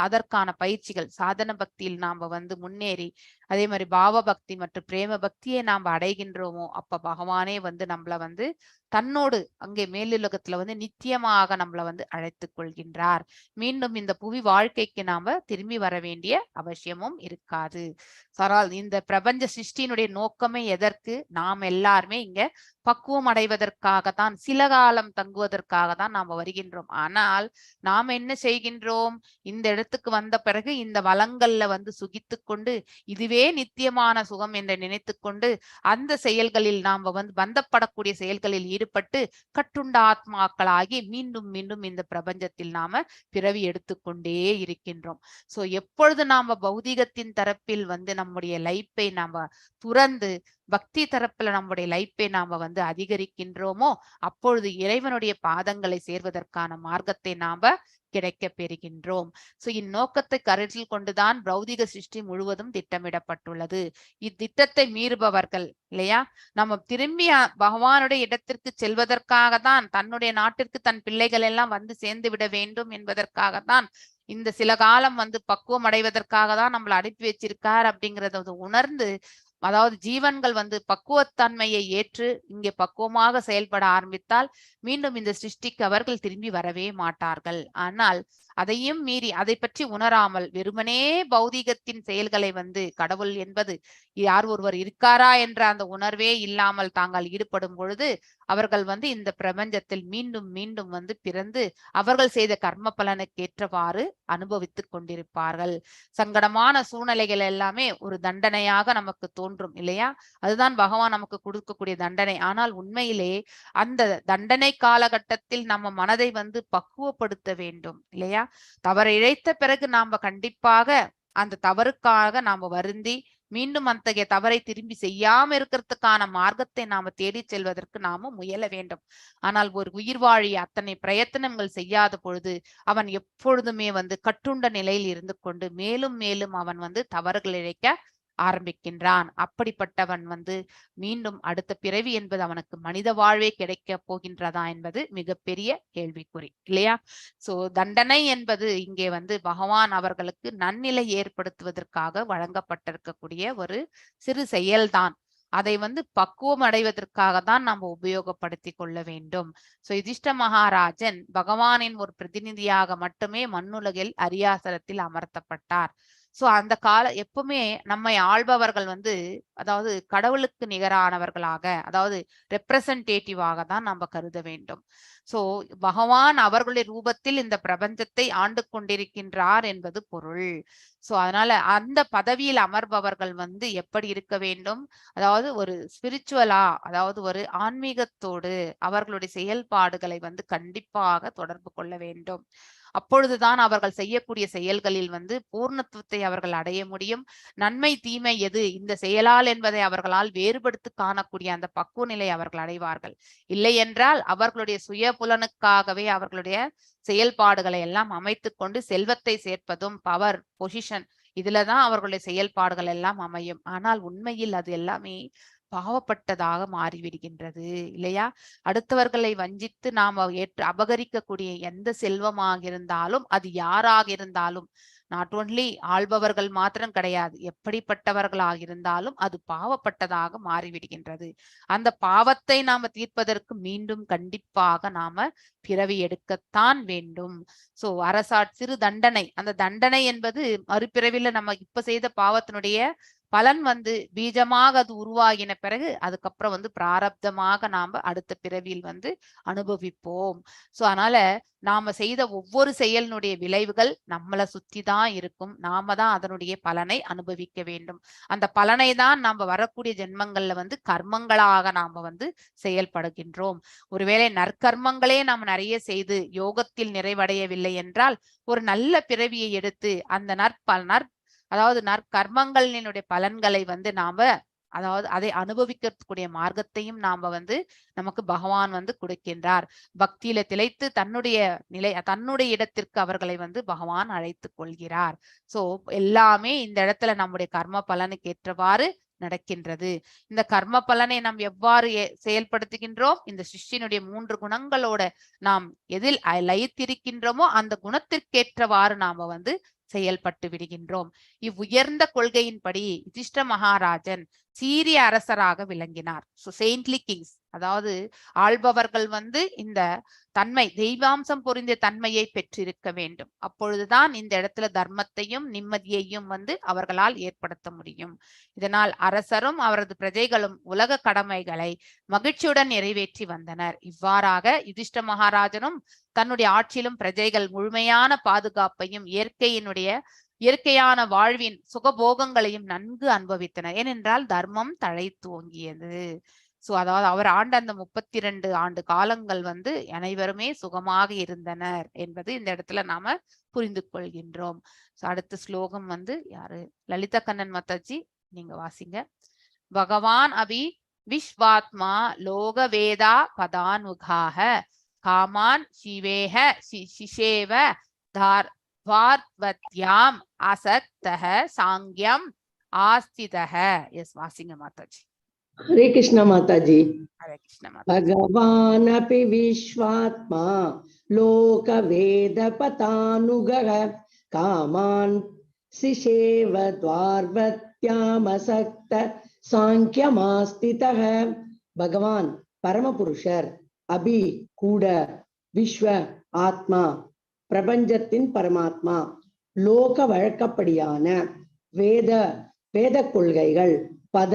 அதற்கான பயிற்சிகள் சாதன பக்தியில் நாம வந்து முன்னேறி அதே மாதிரி பாவ பக்தி மற்றும் பிரேம பக்தியை நாம் அடைகின்றோமோ, அப்ப பகவானே வந்து நம்மள வந்து தன்னோடு அங்கே மேலுலகத்துல வந்து நித்தியமாக நம்மள வந்து அழைத்து கொள்கின்றார். மீண்டும் இந்த புவி வாழ்க்கைக்கு நாம திரும்பி வர வேண்டிய அவசியமும் இருக்காது. இந்த பிரபஞ்ச சிருஷ்டியினுடைய நோக்கமே எதற்கு? நாம் எல்லாருமே இங்க பக்குவம் அடைவதற்காகத்தான், சில காலம் தங்குவதற்காக தான் நாம வருகின்றோம். ஆனால் நாம என்ன செய்கின்றோம்? இந்த இடத்துக்கு வந்த பிறகு இந்த வளங்கள்ல வந்து சுகித்து கொண்டு இதுவே நித்தியமான சுகம் என்று நினைத்து கொண்டு அந்த செயல்களில் நாம வந்து பந்தப்படக்கூடிய செயல்களில் ஈடுபட்டு கட்டுண்ட ஆத்மாக்களாகி மீண்டும் மீண்டும் இந்த பிரபஞ்சத்தில் நாம பிறவி எடுத்துக்கொண்டே இருக்கின்றோம். சோ எப்பொழுது நாம பௌதிகத்தின் தரப்பில் வந்து நம்முடைய லைஃப்பை நாம துறந்து பக்தி தரப்புல நம்முடைய லைஃப்பை நாம வந்து அதிகரிக்கின்றோமோ, அப்பொழுது இறைவனுடைய பாதங்களை சேர்வதற்கான மார்க்கத்தை நாம கிடைக்க பெறுகின்றோம். சோ இந்நோக்கத்தை கருத்தில் கொண்டுதான் பௌதிக சிருஷ்டி முழுவதும் திட்டமிடப்பட்டுள்ளது. இத்திட்டத்தை மீறுபவர்கள் இல்லையா, நம்ம திரும்பி பகவானுடைய இடத்திற்கு செல்வதற்காக தான், தன்னுடைய நாட்டிற்கு தன் பிள்ளைகள் எல்லாம் வந்து சேர்ந்து விட வேண்டும் என்பதற்காகத்தான், இந்த சில காலம் வந்து பக்குவம் அடைவதற்காக தான் நம்மளை அனுப்பி வச்சிருக்கார் அப்படிங்கறத உணர்ந்து, அதாவது ஜீவன்கள் வந்து பக்குவத்தன்மையை ஏற்று இங்கே பக்குவமாக செயல்பட ஆரம்பித்தால் மீண்டும் இந்த சிருஷ்டிக்கு அவர்கள் திரும்பி வரவே மாட்டார்கள். ஆனால் அதையும் மீறி அதை பற்றி உணராமல் வெறுமனே பௌதீகத்தின் செயல்களை வந்து கடவுள் என்பது யார் ஒருவர் இருக்காரா என்ற அந்த உணர்வே இல்லாமல் தாங்கள் ஈடுபடும் பொழுது அவர்கள் வந்து இந்த பிரபஞ்சத்தில் மீண்டும் மீண்டும் வந்து பிறந்து அவர்கள் செய்த கர்ம பலனுக்கு ஏற்றவாறு அனுபவித்துக் கொண்டிருப்பார்கள். சங்கடமான சூழ்நிலைகள் எல்லாமே ஒரு தண்டனையாக நமக்கு தோன்றும் இல்லையா, அதுதான் பகவான் நமக்கு கொடுக்கக்கூடிய தண்டனை. ஆனால் உண்மையிலே அந்த தண்டனை காலகட்டத்தில் நம்ம மனதை வந்து பக்குவப்படுத்த வேண்டும் இல்லையா. தவறு இழைத்த பிறகு நாம கண்டிப்பாக அந்த தவறுக்காக நாம வருந்தி மீண்டும் அத்தகைய தவறை திரும்பி செய்யாம இருக்கிறதுக்கான மார்க்கத்தை நாம தேடி செல்வதற்கு நாம முயல வேண்டும். ஆனால் ஒரு உயிர் வாழி அத்தனை பிரயத்தனங்கள் செய்யாத பொழுது அவன் எப்பொழுதுமே வந்து கட்டுண்ட நிலையில் இருந்து கொண்டு மேலும் மேலும் அவன் வந்து தவறுகள் இழைக்க ஆரம்பிக்கின்றான். அப்படிப்பட்டவன் வந்து மீண்டும் அடுத்த பிறவி என்பது அவனுக்கு மனித வாழ்வே கிடைக்க போகின்றதா என்பது மிகப்பெரிய கேள்விக்குறி இல்லையா. சோ தண்டனை என்பது இங்கே வந்து பகவான் அவர்களுக்கு நன்னிலை ஏற்படுத்துவதற்காக வழங்கப்பட்டிருக்கக்கூடிய ஒரு சிறு செயல்தான். அதை வந்து பக்குவம் அடைவதற்காக தான் நம்ம உபயோகப்படுத்தி கொள்ள வேண்டும். சோ யுதிஷ்ட மகாராஜன் பகவானின் ஒரு பிரதிநிதியாக மட்டுமே மண்ணுலகில் அரியாசனத்தில் அமர்த்தப்பட்டார். சோ அந்த எப்பவுமே நம்மை ஆள்பவர்கள் வந்து அதாவது கடவுளுக்கு நிகரானவர்களாக, அதாவது ரெப்ரசன்டேட்டிவாக தான் நம்ம கருத வேண்டும். சோ பகவான் அவர்களுடைய ரூபத்தில் இந்த பிரபஞ்சத்தை ஆண்டு கொண்டிருக்கின்றார் என்பது பொருள். சோ அதனால அந்த பதவியில் அமர்பவர்கள் வந்து எப்படி இருக்க வேண்டும், அதாவது ஒரு ஸ்பிரிச்சுவலா, அதாவது ஒரு ஆன்மீகத்தோடு அவர்களுடைய செயல்பாடுகளை வந்து கண்டிப்பாக தொடர்பு கொள்ள வேண்டும். அப்பொழுதுதான் அவர்கள் செய்யக்கூடிய செயல்களில் வந்து பூர்ணத்துவத்தை அவர்கள் அடைய முடியும். நன்மை தீமை எது இந்த செயலால் என்பதை அவர்களால் வேறுபடுத்தி காணக்கூடிய அந்த பக்குவ நிலை அவர்கள் அடைவார்கள். இல்லை என்றால் அவர்களுடைய சுய புலனுக்காகவே அவர்களுடைய செயல்பாடுகளை எல்லாம் அமைத்து கொண்டு செல்வத்தை சேர்ப்பதும் பவர் பொசிஷன் இதுலதான் அவர்களுடைய செயல்பாடுகள் எல்லாம் அமையும். ஆனால் உண்மையில் அது எல்லாமே பாவப்பட்டதாக மாறிவிடுகின்றது இல்லையா. அடுத்தவர்களை வஞ்சித்து நாம அபகரிக்கக்கூடிய எந்த செல்வமாக இருந்தாலும் அது யாராக இருந்தாலும் நாட் ஓன்லி ஆள்பவர்கள் மாத்திரம் கிடையாது, எப்படிப்பட்டவர்களாக இருந்தாலும் அது பாவப்பட்டதாக மாறிவிடுகின்றது. அந்த பாவத்தை நாம தீர்ப்பதற்கு மீண்டும் கண்டிப்பாக நாம பிறவி எடுக்கத்தான் வேண்டும். சோ சிறு தண்டனை, அந்த தண்டனை என்பது மறுபிறவில நம்ம இப்ப செய்த பாவத்தினுடைய பலன் பீஜமாக அது உருவாகின பிறகு அதுக்கப்புறம் பிராரப்தமாக நாம அடுத்த பிறவியில் அனுபவிப்போம். சோ அதனால நாம செய்த ஒவ்வொரு செயலினுடைய விளைவுகள் நம்மளை சுத்தி தான் இருக்கும். நாம தான் அதனுடைய பலனை அனுபவிக்க வேண்டும். அந்த பலனை தான் நாம வரக்கூடிய ஜென்மங்கள்ல கர்மங்களாக நாம செயல்படுகின்றோம். ஒருவேளை நற்கர்மங்களே நாம் நிறைய செய்து யோகத்தில் நிறைவடையவில்லை என்றால் ஒரு நல்ல பிறவியை எடுத்து அந்த அதாவது நற்கர்மங்களினுடைய பலன்களை நாம அதை அனுபவிக்கக்கூடிய மார்க்கத்தையும் நாம நமக்கு பகவான் கொடுக்கின்றார். பக்தியில திளைத்து தன்னுடைய இடத்திற்கு அவர்களை பகவான் அழைத்து கொள்கிறார். சோ எல்லாமே இந்த இடத்துல நம்முடைய கர்ம பலனுக்கு ஏற்றவாறு நடக்கின்றது. இந்த கர்ம பலனை நாம் எவ்வாறு செயல்படுத்துகின்றோம்? இந்த சிஷ்யனுடைய 3 குணங்களோட நாம் எதில் லயித்திருக்கின்றோமோ அந்த குணத்திற்கேற்றவாறு நாம செயல்பட்டு விடுகின்றோம். இவ்வுயர்ந்த கொள்கையின்படி யுதிஷ்ட மகாராஜன் சீரிய அரசராக விளங்கினார். சோ செயின்ட்லி கிங்ஸ், அதாவது ஆள்பவர்கள் இந்த தன்மை, தெய்வாம்சம் பொருந்திய தன்மையை பெற்றிருக்க வேண்டும். அப்பொழுதுதான் இந்த இடத்துல தர்மத்தையும் நிம்மதியையும் அவர்களால் ஏற்படுத்த முடியும். இதனால் அரசரும் அவரது பிரஜைகளும் உலக கடமைகளை மகிழ்ச்சியுடன் நிறைவேற்றி வந்தனர். இவ்வாறாக யுதிஷ்ட மகாராஜனும் தன்னுடைய ஆட்சியிலும் பிரஜைகள் முழுமையான பாதுகாப்பையும் இயற்கையான வாழ்வின் சுகபோகங்களையும் நன்கு அனுபவித்தனர். ஏனென்றால் தர்மம் தழைத்தோங்கியது. சோ அதாவது அவர் ஆண்ட அந்த 32 ஆண்டு காலங்கள் அனைவருமே சுகமாக இருந்தனர் என்பது இந்த இடத்துல நாம புரிந்து கொள்கின்றோம். அடுத்த ஸ்லோகம் யாரு? லலிதா கண்ணன் மாதாஜி, நீங்க வாசிங்க. பகவான் அபி விஸ்வாத்மா லோக வேதா பதானுகாக காமான் சிவேஹ சிஷேவ தார்வாத்யாம் அசக்தஹ சாங்கியம் ஆஸ்திதஹ. எஸ், வாசிங்க மாதாஜி. ஹரே கிருஷ்ண மாதாஜி. ஹரே கிருஷ்ண மாதாஜி. பகவான் அபி விஸ்வாத்மா லோக வேத பதானுகஹ காமான் சிஷேவ துவார்வத்யாம் அசக்த சாங்கியமாஸ்திதஹ. பகவான் பரமபுருஷர், அபி கூட, விஸ்வ ஆத்மா பிரபஞ்சத்தின் பரமாத்மா, லோக வழக்கப்படியான, வேத கொள்கைகள், பத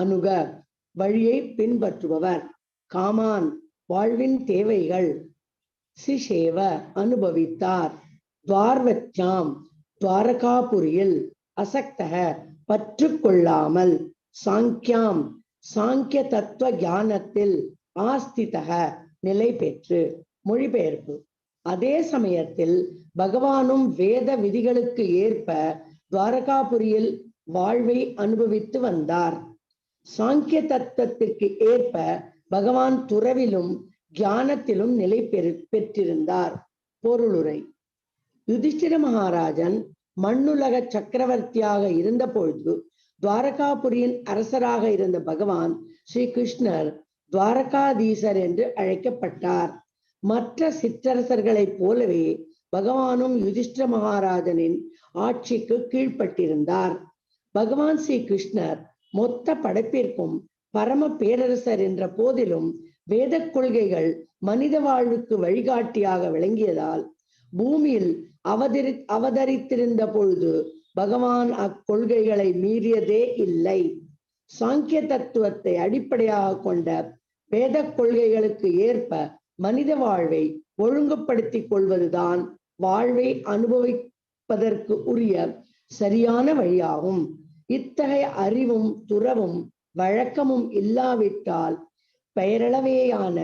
அணுக வழியை பின்பற்றுபவர், காமான் வாழ்வின் தேவைகள், சிஷேவ அனுபவித்தார், துவார்வத்யாம் துவாரகாபுரியில், அசக்தக பற்று கொள்ளாமல், சாங்கியாம் சாங்கிய தத்துவ ஞானத்தில், ஆஸ்திதக நிலை பெற்று. மொழிபெயர்ப்பு: அதே சமயத்தில் பகவானும் வேத விதிகளுக்கு ஏற்ப துவாரகாபுரியில் வாழ்வை அனுபவித்து வந்தார். சாங்கிய தத்துவத்திற்கு ஏற்ப பகவான் துறவிலும் ஞானத்திலும் நிலை பெற்றிருந்தார். பொருளுரை: யுதிஷ்டிர மகாராஜன் மண்ணுலக சக்கரவர்த்தியாக இருந்த பொழுது துவாரகாபுரியின் அரசராக இருந்த பகவான் ஸ்ரீ கிருஷ்ணர் துவாரகாதீசர் என்று அழைக்கப்பட்டார். மற்ற சிற்றரசர்களைப் போலவே பகவானும் யுதிஷ்டிர மகாராஜனின் ஆட்சிக்கு கீழ்ப்பட்டிருந்தார். பகவான் ஸ்ரீ கிருஷ்ணர் மொத்த படைப்பிற்கும் பரம பேரரசர் என்ற போதிலும் வேத கொள்கைகள் மனித வாழ்வுக்கு வழிகாட்டியாக விளங்கியதால் பூமியில் அவதரித்திருந்த பொழுது பகவான் அக்கொள்கைகளை மீறியதே இல்லை. சாங்கிய தத்துவத்தை அடிப்படையாக கொண்ட வேத கொள்கைகளுக்கு ஏற்ப மனித வாழ்வை ஒழுங்குபடுத்திக் கொள்வதுதான் வாழ்வை அனுபவிப்பதற்கு உரிய சரியான வழியாகும். இத்தகைய அறிவும் துறவும் வழக்கமும் இல்லாவிட்டால் பெயரளவேயான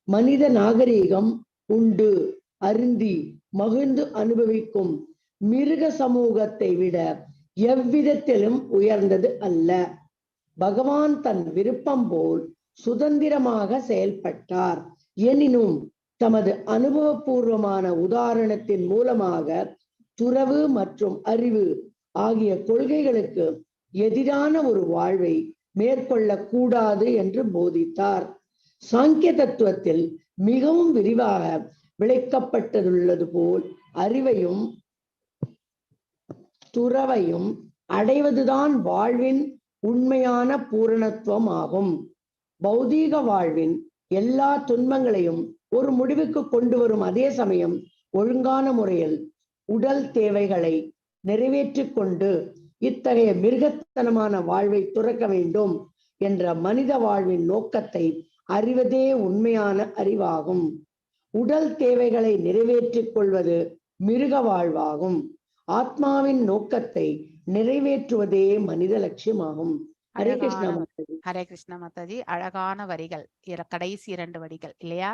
மனித நாகரீகம் உண்டு அருந்தி மகிழ்ந்து அனுபவிக்கும் மிருக சமூகத்தை விட எவ்விதத்திலும் உயர்ந்தது அல்ல. பகவான் தன் விருப்பம் போல் சுதந்திரமாக செயல்பட்டார். எனினும் தமது அனுபவபூர்வமான உதாரணத்தின் மூலமாக துறவு மற்றும் அறிவு ஆகிய கொள்கைகளுக்கு எதிரான ஒரு வாழ்வை மேற்கொள்ளக்கூடாது என்று போதித்தார். சாங்கிய தத்துவத்தில் மிகவும் விரிவாக விளக்கப்பட்டுள்ளது போல் அறிவையும் துறவையும் அடைவதுதான் வாழ்வின் உண்மையான பூரணத்துவம் ஆகும். பௌதீக வாழ்வின் எல்லா துன்பங்களையும் ஒரு முடிவுக்கு கொண்டு வரும் அதே சமயம் ஒழுங்கான முறையில் உடல் தேவைகளை நிறைவேற்றிக் கொண்டு இத்தகைய மிருகத்தனமான வாழ்வை துறக்க வேண்டும் என்ற மனித வாழ்வின் நோக்கத்தை அறிவதே உண்மையான அறிவாகும். உடல் தேவைகளை நிறைவேற்றிக் கொள்வது மிருக வாழ்வாகும். ஆத்மாவின் நோக்கத்தை நிறைவேற்றுவதே மனித லட்சியமாகும். ஹரே கிருஷ்ணா மாதாஜி. ஹரே கிருஷ்ணா மாதாஜி. அழகான வரிகள், கடைசி 2 வரிகள் இல்லையா?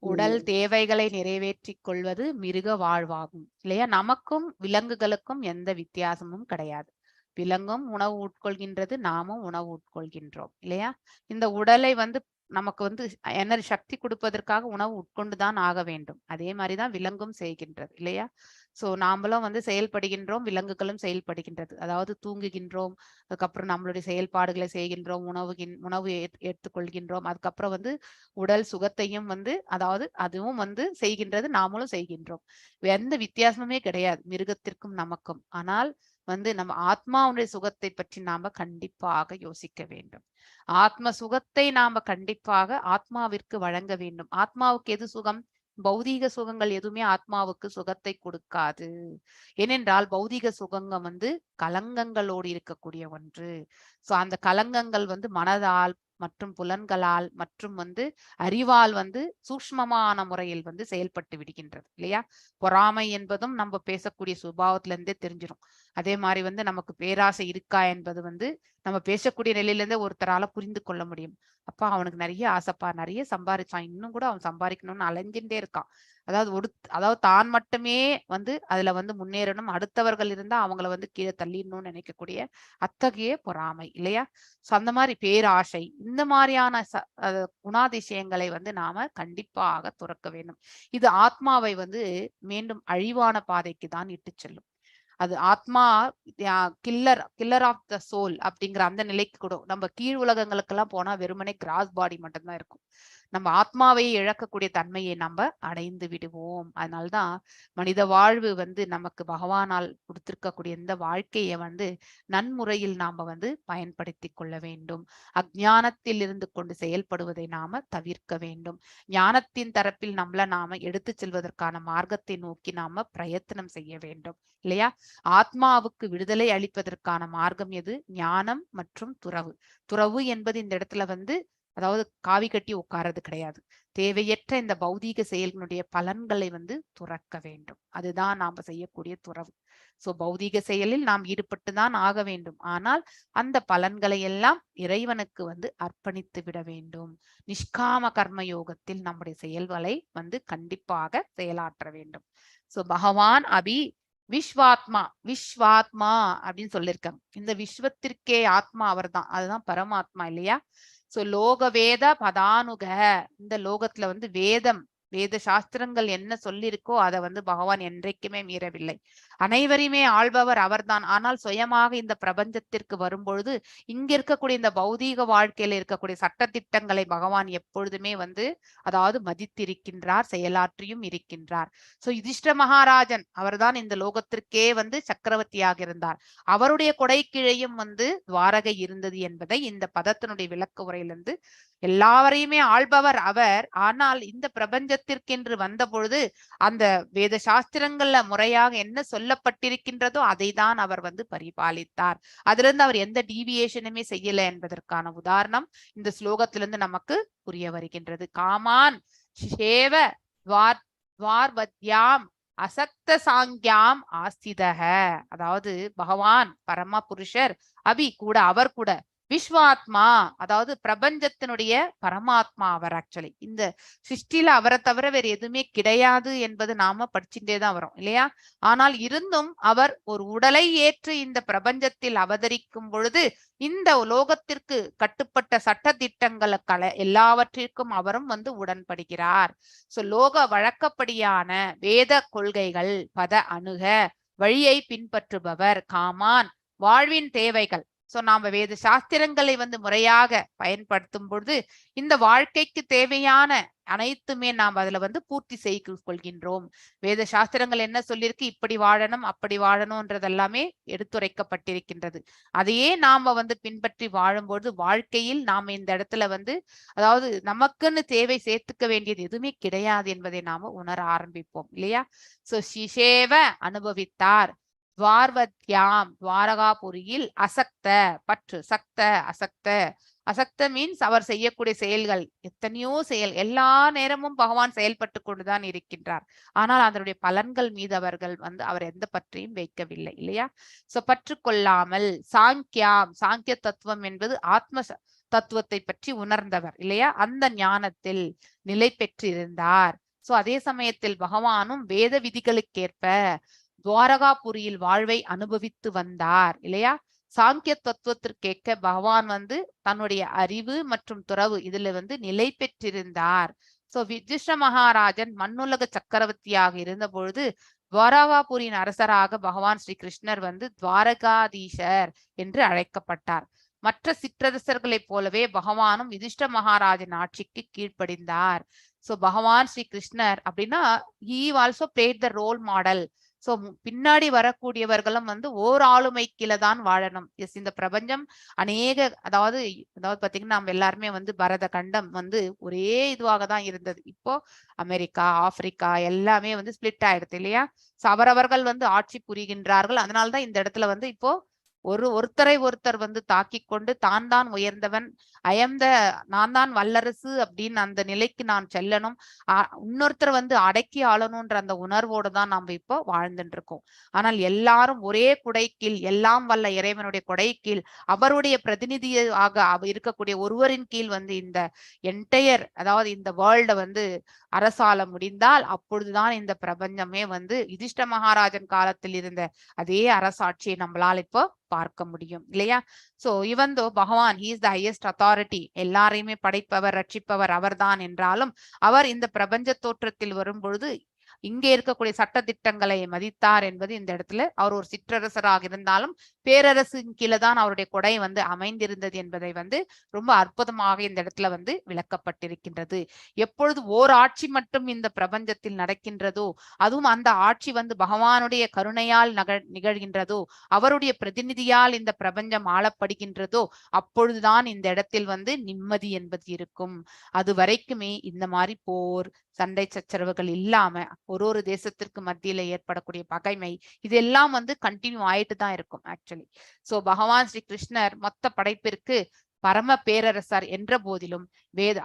உடல் தேவைகளை நிறைவேற்றிக் கொள்வது மிருக வாழ்வாகும் இல்லையா? நமக்கும் விலங்குகளுக்கும் எந்த வித்தியாசமும் கிடையாது. விலங்கும் உணவு உட்கொள்கின்றது, நாமும் உணவு உட்கொள்கின்றோம் இல்லையா? இந்த உடலை வந்து நமக்கு வந்து எனர்ஜி சக்தி கொடுப்பதற்காக உணவு உட்கொண்டுதான் ஆக வேண்டும். அதே மாதிரிதான் விலங்கும் செய்கின்றது இல்லையா? சோ நாமளும் வந்து செயல்படுகின்றோம், விலங்குகளும் செயல்படுகின்றது. அதாவது தூங்குகின்றோம், அதுக்கப்புறம் நம்மளுடைய செயல்பாடுகளை செய்கின்றோம், உணவு எடுத்துக்கொள்கின்றோம், அதுக்கப்புறம் வந்து உடல் சுகத்தையும் வந்து அதாவது அதுவும் வந்து செய்கின்றது, நாமளும் செய்கின்றோம். எந்த வித்தியாசமுமே கிடையாது மிருகத்திற்கும் நமக்கும். ஆனால் வந்து நம்ம ஆத்மாவுடைய சுகத்தை பற்றி நாம கண்டிப்பாக யோசிக்க வேண்டும். ஆத்ம சுகத்தை நாம கண்டிப்பாக ஆத்மாவிற்கு வழங்க வேண்டும். ஆத்மாவுக்கு எது சுகம்? பௌதீக சுகங்கள் எதுவுமே ஆத்மாவுக்கு சுகத்தை கொடுக்காது. ஏனென்றால் பௌதீக சுகங்கள் வந்து கலங்கங்களோடு இருக்கக்கூடிய ஒன்று. சோ அந்த கலங்கங்கள் வந்து மனதால் மற்றும் புலன்களால் மற்றும் வந்து அறிவால் வந்து சூக்ஷ்மமான முறையில் வந்து செயல்பட்டு விடுகின்றது இல்லையா? பொறாமை என்பதும் நம்ம பேசக்கூடிய சுபாவத்துல இருந்தே தெரிஞ்சிடும். அதே மாதிரி வந்து நமக்கு பேராசை இருக்கா என்பது வந்து நம்ம பேசக்கூடிய நிலையில இருந்தே ஒருத்தரால புரிந்து கொள்ள முடியும். அப்பா அவனுக்கு நிறைய ஆசைப்பா, நிறைய சம்பாதிச்சான், இன்னும் கூட அவன் சம்பாதிக்கணும்னு அலைஞ்சுட்டே இருக்கான். அதாவது தான் மட்டுமே வந்து அதுல வந்து முன்னேறணும், அடுத்தவர்கள் இருந்தா அவங்கள வந்து கீழே தள்ளிடணும்னு நினைக்கக்கூடிய அத்தகைய பொறாமை இல்லையா? சோ அந்த மாதிரி பேராசை, இந்த மாதிரியான குணாதிசயங்களை வந்து நாம கண்டிப்பாக துறக்க வேண்டும். இது ஆத்மாவை வந்து மீண்டும் அழிவான பாதைக்கு தான் இட்டு செல்லும். அது ஆத்மா கில்லர் ஆஃப் த சோல் அப்படிங்கிற அந்த நிலைக்கு கூட நம்ம கீழ் உலகங்களுக்கெல்லாம் போனா வெறுமனே கிராஸ் பாடி மட்டும்தான் இருக்கும். நம்ம ஆத்மாவை இழக்கக்கூடிய தன்மையை நம்ம அடைந்து விடுவோம். அதனால்தான் மனித வாழ்வு வந்து நமக்கு பகவானால் கொடுத்திருக்கக்கூடிய இந்த வாழ்க்கையை வந்து நன்முறையில் நாம வந்து பயன்படுத்தி கொள்ள வேண்டும். அஞ்ஞானத்தில் இருந்து கொண்டு செயல்படுவதை நாம தவிர்க்க வேண்டும். ஞானத்தின் தரப்பில் நாம எடுத்து செல்வதற்கான மார்க்கத்தை நோக்கி நாம பிரயத்தனம் செய்ய வேண்டும் இல்லையா? ஆத்மாவுக்கு விடுதலை அளிப்பதற்கான மார்க்கம் எது? ஞானம் மற்றும் துறவு. துறவு என்பது இந்த இடத்துல வந்து அதாவது காவி கட்டி உட்கார்றது கிடையாது. தேவையற்ற இந்த பௌதீக செயல்களுடைய பலன்களை வந்து துறக்க வேண்டும். அதுதான் நாம செய்யக்கூடிய துறவு. சோ பௌதீக செயலில் நாம் ஈடுபட்டுதான் ஆக வேண்டும். ஆனால் அந்த பலன்களை எல்லாம் இறைவனுக்கு வந்து அர்ப்பணித்து விட வேண்டும். நிஷ்காம கர்ம யோகத்தில் நம்முடைய செயல்களை வந்து கண்டிப்பாக செயலாற்ற வேண்டும். சோ பகவான் அபி விஸ்வாத்மா அப்படின்னு சொல்லியிருக்காங்க. இந்த விஸ்வத்திற்கே ஆத்மா அவர் தான், அதுதான் பரமாத்மா இல்லையா? சோ லோக வேத பதானுக, இந்த லோகத்துல வந்து வேத சாஸ்திரங்கள் என்ன சொல்லியிருக்கோ அதை வந்து பகவான் என்றைக்குமே மீறவில்லை. அனைவரையுமே ஆள்பவர் அவர்தான். ஆனால் சுயமாக இந்த பிரபஞ்சத்திற்கு வரும்பொழுது இங்க இருக்கக்கூடிய இந்த பௌதீக வாழ்க்கையில இருக்கக்கூடிய சட்டதிட்டங்களை பகவான் எப்பொழுதுமே வந்து அதாவது மதித்திருக்கின்றார், செயலாற்றியும் இருக்கின்றார். சோ யுதிஷ்ட மகாராஜன் அவர்தான் இந்த லோகத்திற்கே வந்து சக்கரவர்த்தியாக இருந்தார். அவருடைய கொடை கீழையும் வந்து துவாரகை இருந்தது என்பதை இந்த பதத்தினுடைய விளக்க உரையிலிருந்து எல்லாவரையுமே ஆள்பவர் அவர். ஆனால் இந்த பிரபஞ்சத்திற்கென்று வந்த பொழுது அந்த வேத சாஸ்திரங்கள்ல முறையாக என்ன சொல்லப்பட்டிருக்கின்றதோ அதை தான் அவர் வந்து பரிபாலித்தார். அதிலிருந்து அவர் எந்த டீவியேஷனுமே செய்யல என்பதற்கான உதாரணம் இந்த ஸ்லோகத்திலிருந்து நமக்கு புரிய வருகின்றது. காமான் சேவ துவார்வத்யாம் அசக்த சாங்கியாம் ஆஸ்திதக, அதாவது பகவான் பரம புருஷர் அபி கூட அவர் கூட விஸ்வாத்மா, அதாவது பிரபஞ்சத்தினுடைய பரமாத்மா அவர். ஆக்சுவலி இந்த சிருஷ்டில அவரை தவிர வேறு எதுவுமே கிடையாது என்பது நாம படிச்சுட்டே தான் வரோம் இல்லையா? ஆனால் இருந்தும் அவர் ஒரு உடலை ஏற்று இந்த பிரபஞ்சத்தில் அவதரிக்கும் பொழுது இந்த லோகத்திற்கு கட்டுப்பட்ட சட்ட திட்டங்களை எல்லாவற்றிற்கும் அவரும் வந்து உடன்படுகிறார். சோ லோக வழக்கப்படியான வேத கொள்கைகள் பத அணுக வழியை பின்பற்றுபவர். காமான் வாழ்வின் தேவைகள். சோ நாம வேத சாஸ்திரங்களை வந்து முறையாக பயன்படுத்தும் பொழுது இந்த வாழ்க்கைக்கு தேவையான அனைத்துமே நாம் அதுல வந்து பூர்த்தி செய்து கொள்கின்றோம். வேத சாஸ்திரங்கள் என்ன சொல்லியிருக்கு, இப்படி வாழணும் அப்படி வாழணும்ன்றதெல்லாமே எடுத்துரைக்கப்பட்டிருக்கின்றது. அதையே நாம வந்து பின்பற்றி வாழும்போது வாழ்க்கையில் நாம இந்த இடத்துல வந்து அதாவது நமக்குன்னு தேவை சேர்த்துக்க வேண்டியது எதுவுமே கிடையாது என்பதை நாம உணர ஆரம்பிப்போம் இல்லையா? சோ சிஷேவ அனுபவித்தார் துவார்வத்யாம் துவாரகாபுரியில் அசக்த பற்று சக்த அசக்த. அசக்த மீன்ஸ் அவர் செய்யக்கூடிய செயல்கள் எத்தனையோ செயல், எல்லா நேரமும் பகவான் செயல்பட்டு கொண்டுதான் இருக்கின்றார். ஆனால் அதனுடைய பலன்கள் மீது அவர்கள் வந்து அவர் எந்த பற்றையும் வைக்கவில்லை இல்லையா? சோ பற்று கொள்ளாமல் சாங்கியாம், சாங்கிய தத்துவம் என்பது ஆத்ம தத்துவத்தை பற்றி உணர்ந்தவர் இல்லையா? அந்த ஞானத்தில் நிலை பெற்றிருந்தார். சோ அதே சமயத்தில் பகவானும் வேத விதிகளுக்கேற்ப துவாரகாபுரியில் வாழ்வை அனுபவித்து வந்தார் இல்லையா? சாங்கிய தத்துவத்திற்கேற்க பகவான் வந்து தன்னுடைய அறிவு மற்றும் துறவு இதுல வந்து நிலை பெற்றிருந்தார். சோ யுதிஷ்ட மகாராஜன் மண்ணுலக சக்கரவர்த்தியாக இருந்த பொழுது துவாரகாபுரியின் அரசராக பகவான் ஸ்ரீ கிருஷ்ணர் வந்து துவாரகாதீஷர் என்று அழைக்கப்பட்டார். மற்ற சிற்றரசர்களைப் போலவே பகவானும் யுதிஷ்ட மகாராஜன் ஆட்சிக்கு கீழ்ப்படிந்தார். சோ பகவான் ஸ்ரீ கிருஷ்ணர் அப்படின்னா he also played the role model. So பின்னாடி வரக்கூடியவர்களும் வந்து ஓர் ஆளுமை கீழே தான் வாழணும். எஸ், இந்த பிரபஞ்சம் அநேக அதாவது பாத்தீங்கன்னா நம்ம எல்லாருமே வந்து பரத கண்டம் வந்து ஒரே இதுவாக தான் இருந்தது. இப்போ அமெரிக்கா, ஆப்பிரிக்கா எல்லாமே வந்து ஸ்பிளிட் ஆயிடுது இல்லையா? சோ அவரவர்கள் வந்து ஆட்சி புரிகின்றார்கள். அதனால்தான் இந்த இடத்துல வந்து இப்போ ஒருத்தரை ஒருத்தர் வந்து தாக்கி கொண்டு தான் உயர்ந்தவன், நான் தான் வல்லரசு அப்படின்னு அந்த நிலைக்கு நான் செல்லணும், இன்னொருத்தர் வந்து அடக்கி ஆளணும்ன்ற அந்த உணர்வோடு தான் நம்ம இப்போ வாழ்ந்துட்டு இருக்கோம். ஆனால் எல்லாரும் ஒரே குடை கீழ், எல்லாம் வல்ல இறைவனுடைய கொடை கீழ் அவருடைய பிரதிநிதியாக இருக்கக்கூடிய ஒருவரின் கீழ் வந்து இந்த என்டையர் அதாவது இந்த வேர்ல்ட வந்து அரசாள முடிந்தால் அப்பொழுதுதான் இந்த பிரபஞ்சமே வந்து யுதிஷ்ட மகாராஜன் காலத்தில் இருந்த அதே அரசாட்சியை நம்மளால் இப்போ பார்க்க முடியும் இல்லையா? சோ இவன் தோ பகவான் he is the highest authority, எல்லாரையுமே படைப்பவர் ரட்சிப்பவர் அவர்தான் என்றாலும் அவர் இந்த பிரபஞ்ச தோற்றத்தில் வரும்பொழுது இங்கே இருக்கக்கூடிய சட்ட திட்டங்களை மதித்தார் என்பது இந்த இடத்துல அவர் ஒரு சிற்றரசராக இருந்தாலும் பேரரசின் கீழே தான் அவருடைய கொடை வந்து அமைந்திருந்தது என்பதை வந்து ரொம்ப அற்புதமாக இந்த இடத்துல வந்து விளக்கப்பட்டிருக்கின்றது. எப்பொழுது ஓர் ஆட்சி மட்டும் இந்த பிரபஞ்சத்தில் நடக்கின்றதோ, அதுவும் அந்த ஆட்சி வந்து பகவானுடைய கருணையால் நிகழ்கின்றதோ, அவருடைய பிரதிநிதியால் இந்த பிரபஞ்சம் ஆளப்படுகின்றதோ, அப்பொழுதுதான் இந்த இடத்தில் வந்து நிம்மதி என்பது இருக்கும். அது வரைக்குமே இந்த மாதிரி போர் சண்டை சச்சரவுகள் இல்லாம ஒரு தேசத்திற்கு மத்தியில ஏற்படக்கூடிய பகைமை இதெல்லாம் வந்து கண்டினியூ ஆயிட்டு தான் இருக்கும் ஆக்சுவலி. சோ பகவான் ஸ்ரீ கிருஷ்ணர் மொத்த படைப்பிற்கு பரம பேரரசர் என்ற போதிலும்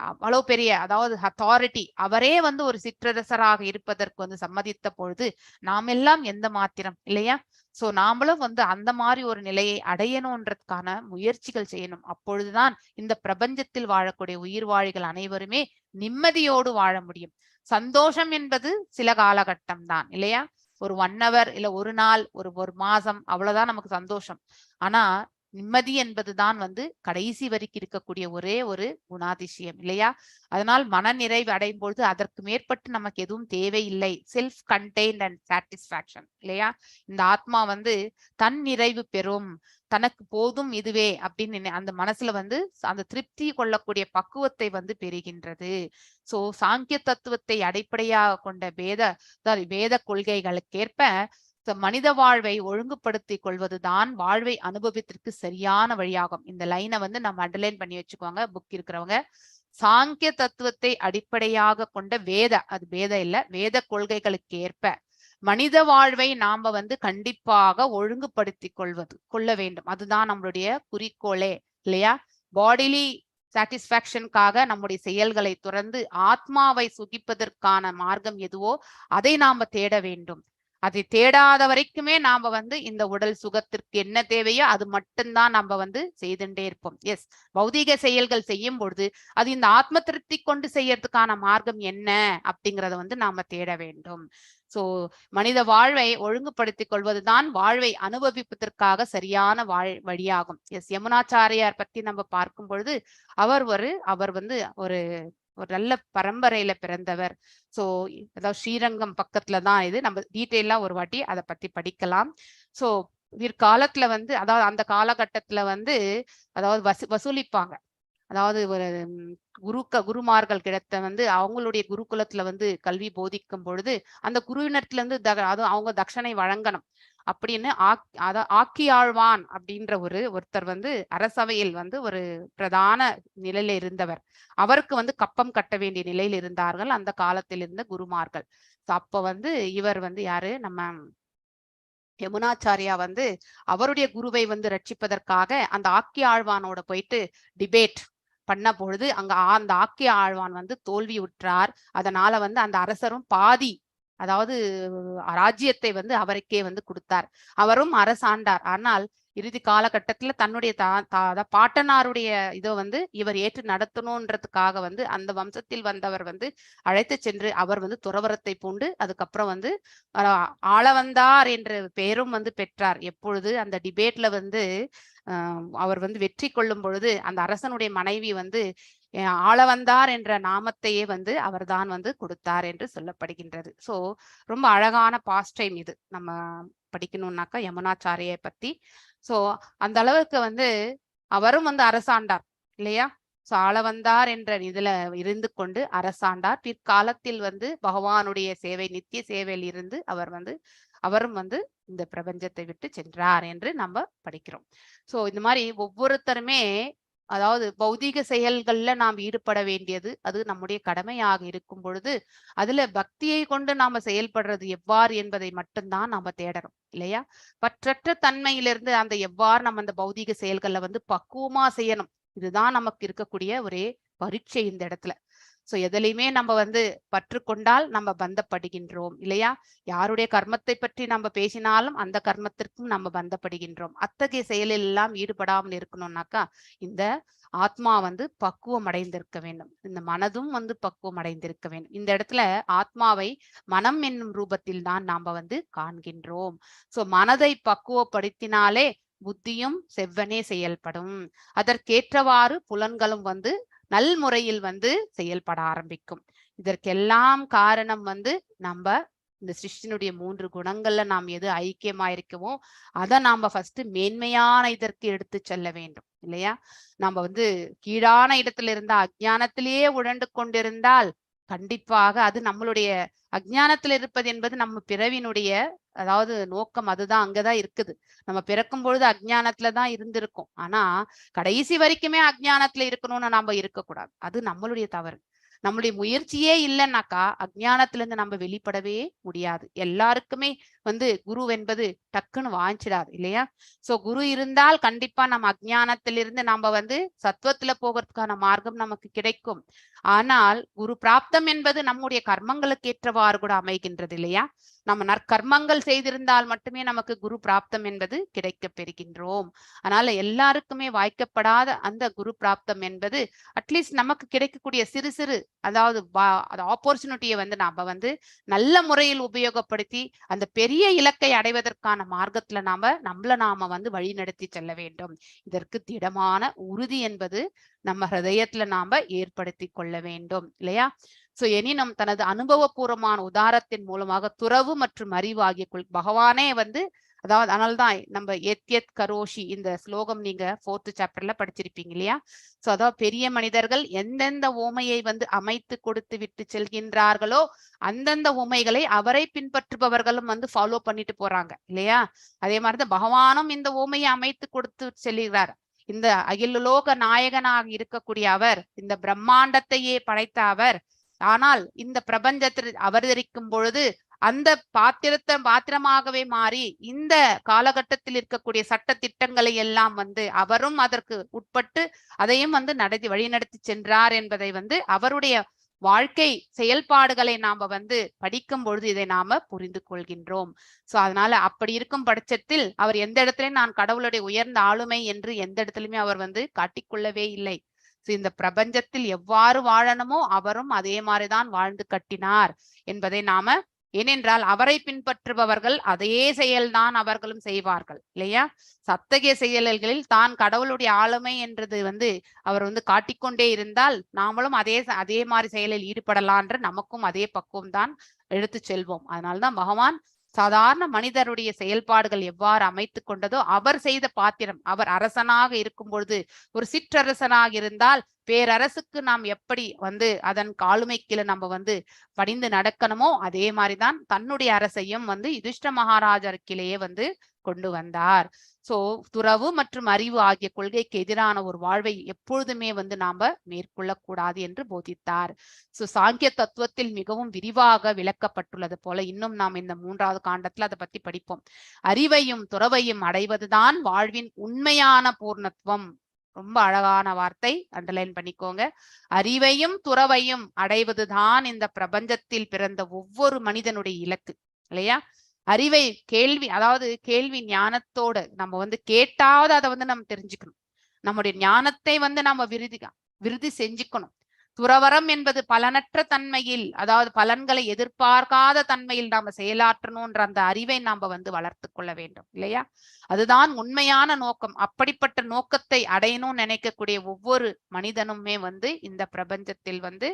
அவ்வளவு பெரிய அதாவது அத்தாரிட்டி அவரே வந்து ஒரு சிற்றரசராக இருப்பதற்கு வந்து சம்மதித்த பொழுது நாம் எல்லாம் எந்த மாத்திரம் இல்லையா? சோ நாமளும் வந்து அந்த மாதிரி ஒரு நிலையை அடையணும்ன்றதுக்கான முயற்சிகள் செய்யணும். அப்பொழுதுதான் இந்த பிரபஞ்சத்தில் வாழக்கூடிய உயிர்வாழிகள் அனைவருமே நிம்மதியோடு வாழ முடியும். சந்தோஷம் என்பது சில காலகட்டம் தான் இல்லையா? ஒரு 1 hour இல்ல ஒரு நாள், ஒரு மாசம், அவ்வளவுதான் நமக்கு சந்தோஷம். ஆனா நிம்மதி என்பதுதான் வந்து கடைசி வரைக்கும் இருக்கக்கூடிய ஒரே ஒரு குணாதிசயம் இல்லையா? அதனால் மன நிறைவு அடையும் பொழுது அதற்கு மேற்பட்டு நமக்கு எதுவும் தேவையில்லை. செல்ஃப் கண்டெய்ன்ட் அண்ட் சாட்டிஸ்பாக்சன் இல்லையா? இந்த ஆத்மா வந்து தன் நிறைவு பெறும், தனக்கு போதும் இதுவே அப்படின்னு அந்த மனசுல வந்து அந்த திருப்தி கொள்ளக்கூடிய பக்குவத்தை வந்து பெறுகின்றது. சோ சாங்கிய தத்துவத்தை அடிப்படையாக கொண்ட வேத கொள்கைகளுக்கேற்ப மனித வாழ்வை ஒழுங்குபடுத்தி கொள்வதுதான் வாழ்வை அனுபவத்திற்கு சரியான வழியாகும். இந்த லைனை வந்து நம்ம அண்டர்லைன் பண்ணி வச்சுக்கோங்க புக் இருக்கிறவங்க. சாங்கிய தத்துவத்தை அடிப்படையாக கொண்ட அது வேத கொள்கைகளுக்கு ஏற்ப மனித வாழ்வை நாம வந்து கண்டிப்பாக ஒழுங்குபடுத்தி கொள்ள வேண்டும். அதுதான் நம்மளுடைய குறிக்கோளே இல்லையா? பாடிலி சாட்டிஸ்பாக்சனுக்காக நம்முடைய செயல்களை துறந்து ஆத்மாவை சுகிப்பதற்கான மார்க்கம் எதுவோ அதை நாம தேட வேண்டும். அதை தேடாத வரைக்குமே நாம வந்து இந்த உடல் சுகத்திற்கு என்ன தேவையோ அது மட்டும்தான் நம்ம வந்து செய்துட்டே இருப்போம். எஸ், பௌதீக செயல்கள் செய்யும் பொழுது அது இந்த ஆத்ம திருப்தி கொண்டு செய்யறதுக்கான மார்க்கம் என்ன அப்படிங்கிறத வந்து நாம தேட வேண்டும். சோ மனித வாழ்வை ஒழுங்குபடுத்திக் கொள்வதுதான் வாழ்வை அனுபவிப்பதற்காக சரியான வழியாகும். எஸ், யமுனாச்சாரியார் பத்தி நம்ம பார்க்கும் பொழுது அவர் வந்து ஒரு நல்ல பரம்பரையில பிறந்தவர். சோ அதாவது ஸ்ரீரங்கம் பக்கத்துல தான் இது. நம்ம டீட்டெயிலா ஒரு வாட்டி அதை பத்தி படிக்கலாம். சோ பிற்காலத்துல வந்து அதாவது அந்த காலகட்டத்துல வந்து அதாவது வசூலிப்பாங்க. அதாவது ஒரு குருமார்கள் கிடைத்த வந்து அவங்களுடைய குருகுலத்துல வந்து கல்வி போதிக்கும் பொழுது அந்த குருவினத்துல இருந்து அது அவங்க தட்சணை வழங்கணும் அப்படின்னு ஆக்கியாழ்வான் அப்படின்ற ஒருத்தர் வந்து அரசவையில் வந்து ஒரு பிரதான நிலையில இருந்தவர். அவருக்கு வந்து கப்பம் கட்ட வேண்டிய நிலையில் இருந்தார்கள் அந்த காலத்தில் இருந்த குருமார்கள். அப்ப வந்து இவர் வந்து யாரு, நம்ம யமுனாச்சாரியா வந்து அவருடைய குருவை வந்து ரட்சிப்பதற்காக அந்த ஆக்கிய ஆழ்வானோட போயிட்டு டிபேட் பண்ண பொழுது அங்க அந்த ஆக்கிய ஆழ்வான் வந்து தோல்வி உற்றார். அதனால வந்து அந்த அரசரும் பாதி, அதாவது ராஜ்யத்தை வந்து அவருக்கே வந்து கொடுத்தார். அவரும் அரசாண்டார். ஆனால் இறுதி காலகட்டத்துல தன்னுடைய பாட்டனாருடைய இதை வந்து இவர் ஏற்று நடத்தணும்ன்றதுக்காக வந்து அந்த வம்சத்தில் வந்தவர் வந்து அழைத்து சென்று அவர் வந்து துறவரத்தை பூண்டு அதுக்கப்புறம் வந்து ஆளவந்தார் என்ற பெயரும் வந்து பெற்றார். எப்பொழுது அந்த டிபேட்ல வந்து அவர் வந்து வெற்றி கொள்ளும் பொழுது அந்த அரசனுடைய மனைவி வந்து ஆளவந்தார் என்ற நாமத்தையே வந்து அவர்தான் வந்து கொடுத்தார் என்று சொல்லப்படுகின்றது. சோ ரொம்ப அழகான பாஸ்ட் டைம் இது நம்ம படிக்கணும்னாக்கா யமுனாச்சாரியை பத்தி. சோ அந்த அளவுக்கு வந்து அவரும் வந்து அரசாண்டார் இல்லையா. சோ ஆளவந்தார் என்ற இதுல இருந்து கொண்டு அரசாண்டார். பிற்காலத்தில் வந்து பகவானுடைய சேவை, நித்திய சேவையில் இருந்து அவரும் வந்து இந்த பிரபஞ்சத்தை விட்டு சென்றார் என்று நம்ம படிக்கிறோம். சோ இந்த மாதிரி ஒவ்வொருத்தருமே, அதாவது பௌதீக செயல்கள்ல நாம் ஈடுபட வேண்டியது அது நம்முடைய கடமையாக இருக்கும் பொழுது அதுல பக்தியை கொண்டு நாம செயல்படுறது எவ்வாறு என்பதை மட்டும்தான் நாம தேடணும் இல்லையா. பற்றற்ற தன்மையிலிருந்து அந்த எவ்வாறு நம்ம அந்த பௌதீக செயல்களை வந்து பக்குவமா செய்யணும், இதுதான் நமக்கு இருக்கக்கூடிய ஒரே பரீட்சை இந்த இடத்துல. சோ எதுலையுமே நம்ம வந்து பற்று கொண்டால் நம்ம பந்தப்படுகின்றோம் இல்லையா. யாருடைய கர்மத்தை பற்றி நம்ம பேசினாலும் அந்த கர்மத்திற்கும் நம்ம பந்தப்படுகின்றோம். அத்தகைய செயலில் எல்லாம் ஈடுபடாமல் இருக்கணும்னாக்கா இந்த ஆத்மா வந்து பக்குவம் அடைந்திருக்க வேண்டும், இந்த மனதும் வந்து பக்குவம் அடைந்திருக்க வேண்டும். இந்த இடத்துல ஆத்மாவை மனம் என்னும் ரூபத்தில் தான் நாம வந்து காண்கின்றோம். சோ மனதை பக்குவப்படுத்தினாலே புத்தியும் செவ்வனே செயல்படும். அதற்கேற்றவாறு புலன்களும் வந்து நல்முறையில் வந்து செயல்பட ஆரம்பிக்கும். இதற்கெல்லாம் காரணம் வந்து நம்ம இந்த சிருஷ்டினுடைய 3 குணங்கள்ல நாம் எது ஐக்கியமாயிருக்கவோ அதை நாம ஃபர்ஸ்ட் மேன்மையான இதற்கு எடுத்து செல்ல வேண்டும் இல்லையா. நம்ம வந்து கீழான இடத்துல இருந்தா அஜ்ஞானத்திலேயே உழண்டு கொண்டிருந்தால் கண்டிப்பாக அது நம்மளுடைய அஜ்ஞானத்துல இருப்பது என்பது நம்ம பிறவினுடைய, அதாவது நோக்கம் அதுதான், அங்கதான் இருக்குது. நம்ம பிறக்கும் பொழுது அஜ்ஞானத்துலதான் இருந்திருக்கும். ஆனா கடைசி வரைக்குமே அஜ்ஞானத்துல இருக்கணும்னு நாம இருக்கக்கூடாது. அது நம்மளுடைய தவறு. நம்மளுடைய முயற்சியே இல்லைன்னாக்கா அஜ்ஞானத்துல இருந்து நம்ம வெளிப்படவே முடியாது. எல்லாருக்குமே வந்து குரு என்பது டக்குன்னு வாங்கிச்சிடாது இல்லையா. சோ குரு இருந்தால் கண்டிப்பா நம்ம அஜ்ஞானத்திலிருந்து நம்ம வந்து சத்துவத்துல போகிறதுக்கான மார்க்கம் நமக்கு கிடைக்கும். ஆனால் குரு பிராப்தம் என்பது நம்முடைய கர்மங்களுக்கு ஏற்றவாறு கூட அமைகின்றது இல்லையா. நம்ம நற்கர்மங்கள் செய்திருந்தால் மட்டுமே நமக்கு குரு பிராப்தம் என்பது கிடைக்க பெறுகின்றோம். அதனால எல்லாருக்குமே வாய்க்கப்படாத அந்த குரு பிராப்தம் என்பது அட்லீஸ்ட் நமக்கு கிடைக்கக்கூடிய சிறு சிறு, அதாவது ஆப்பர்ச்சுனிட்டியை வந்து நாம வந்து நல்ல முறையில் உபயோகப்படுத்தி அந்த பெரிய இலக்கை அடைவதற்கான மார்க்கத்துல நாம வந்து வழி நடத்தி செல்ல வேண்டும். இதற்கு திடமான உறுதி என்பது நம்ம ஹிருதயத்துல நாம ஏற்படுத்தி கொள்ள வேண்டும் இல்லையா. சோ எனினும் தனது அனுபவபூர்வமான உதாரத்தின் மூலமாக துறவு மற்றும் அறிவு ஆகிய பகவானே வந்து, அதாவது அதனால்தான் நம்ம எத் கரோஷி இந்த ஸ்லோகம் நீங்க 4th சாப்டர்ல படிச்சிருப்பீங்க இல்லையா. சோ அதாவது பெரிய மனிதர்கள் எந்தெந்த உமையை வந்து அமைத்து கொடுத்து விட்டு செல்கின்றார்களோ அந்தந்த உமைகளை அவரை பின்பற்றுபவர்களும் வந்து ஃபாலோ பண்ணிட்டு போறாங்க இல்லையா. அதே மாதிரிதான் பகவானும் இந்த உமையை அமைத்து கொடுத்து செல்கிறார். இந்த அகிலலோக நாயகனாக இருக்கக்கூடிய அவர், இந்த பிரம்மாண்டத்தையே படைத்த அவர், ஆனால் இந்த பிரபஞ்சத்தில் அவதரிக்கும் பொழுது அந்த பாத்திரமாகவே மாறி இந்த காலகட்டத்தில் இருக்கக்கூடிய சட்ட திட்டங்களை எல்லாம் வந்து அவரும் அதற்கு உட்பட்டு அதையும் வந்து வழிநடத்தி சென்றார் என்பதை வந்து அவருடைய வாழ்க்கை செயல்பாடுகளை நாம வந்து படிக்கும் பொழுது இதை நாம புரிந்து கொள்கின்றோம். சோ அதனால அப்படி இருக்கும் பட்சத்தில் அவர் எந்த இடத்துலயும் நான் கடவுளுடைய உயர்ந்த ஆளுமை என்று எந்த இடத்துலயுமே அவர் வந்து காட்டிக்கொள்ளவே இல்லை. இந்த பிரபஞ்சத்தில் எவ்வாறு வாழணுமோ அவரும் அதே மாதிரிதான் வாழ்ந்து கட்டினார் என்பதை நாம, ஏனென்றால் அவரை பின்பற்றுபவர்கள் அதே செயல்தான் அவர்களும் செய்வார்கள் இல்லையா. அத்தகைய செயல்களில் தான் கடவுளுடைய ஆளுமை என்றது வந்து அவர் வந்து காட்டிக்கொண்டே இருந்தால் நாமளும் அதே மாதிரி செயலில் ஈடுபடலான்ற நமக்கும் அதே பக்குவம் தான் எடுத்து செல்வோம். அதனால்தான் பகவான் சாதாரண மனிதருடைய செயல்பாடுகள் எவ்வாறு அமைத்து கொண்டதோ அவர் செய்த பாத்திரம், அவர் அரசனாக இருக்கும் பொழுது ஒரு சிற்றரசனாக இருந்தால் பேரரசுக்கு நாம் எப்படி வந்து அதன் ஆளுமைக்கு நம்ம வந்து பணிந்து நடக்கணுமோ அதே மாதிரிதான் தன்னுடைய அரசையும் வந்து யுதிஷ்ட மகாராஜருக்கிலேயே வந்து கொண்டு வந்தார். சோ துறவு மற்றும் அறிவு ஆகிய கொள்கைக்கு எதிரான ஒரு வாழ்வை எப்பொழுதுமே வந்து நாம மேற்கொள்ளக்கூடாது என்று போதித்தார். சோ சாங்கிய தத்துவத்தில் மிகவும் விரிவாக விளக்கப்பட்டுள்ளது போல இன்னும் நாம் இந்த 3வது காண்டத்துல அதை பத்தி படிப்போம். அறிவையும் துறவையும் அடைவதுதான் வாழ்வின் உண்மையான பூர்ணத்துவம். ரொம்ப அழகான வார்த்தை, அண்டர்லைன் பண்ணிக்கோங்க. அறிவையும் துறவையும் அடைவதுதான் இந்த பிரபஞ்சத்தில் பிறந்த ஒவ்வொரு மனிதனுடைய இலக்கு இல்லையா? அறிவை கேள்வி, அதாவது கேள்வி ஞானத்தோட நம்ம வந்து கேட்டாவது அதை வந்து நம்ம தெரிஞ்சுக்கணும். நம்முடைய ஞானத்தை வந்து நம்ம விருதி செஞ்சுக்கணும். துறவரம் என்பது பலனற்ற தன்மையில், அதாவது பலன்களை எதிர்பார்க்காத தன்மையில் நாம செயலாற்றணும்ன்ற அந்த அறிவை நாம வந்து வளர்த்து கொள்ள வேண்டும் இல்லையா? அதுதான் உண்மையான நோக்கம். அப்படிப்பட்ட நோக்கத்தை அடையணும்னு நினைக்கக்கூடிய ஒவ்வொரு மனிதனுமே வந்து இந்த பிரபஞ்சத்தில் வந்து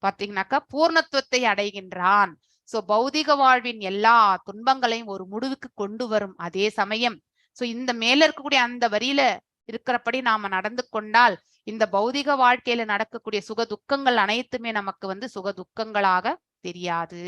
பாத்தீங்கன்னாக்கா பூர்ணத்துவத்தை அடைகின்றான். சோ பௌதிக வாழ்வின் எல்லா துன்பங்களையும் ஒரு முடிவுக்கு கொண்டு வரும் அதே சமயம் சோ இந்த மேல இருக்கக்கூடிய அந்த வரியில இருக்கிறபடி நாம நடந்து கொண்டால் இந்த பௌதிக வாழ்க்கையில நடக்கக்கூடிய சுக துக்கங்கள் அனைத்துமே நமக்கு வந்து சுக துக்கங்களாக தெரியாது.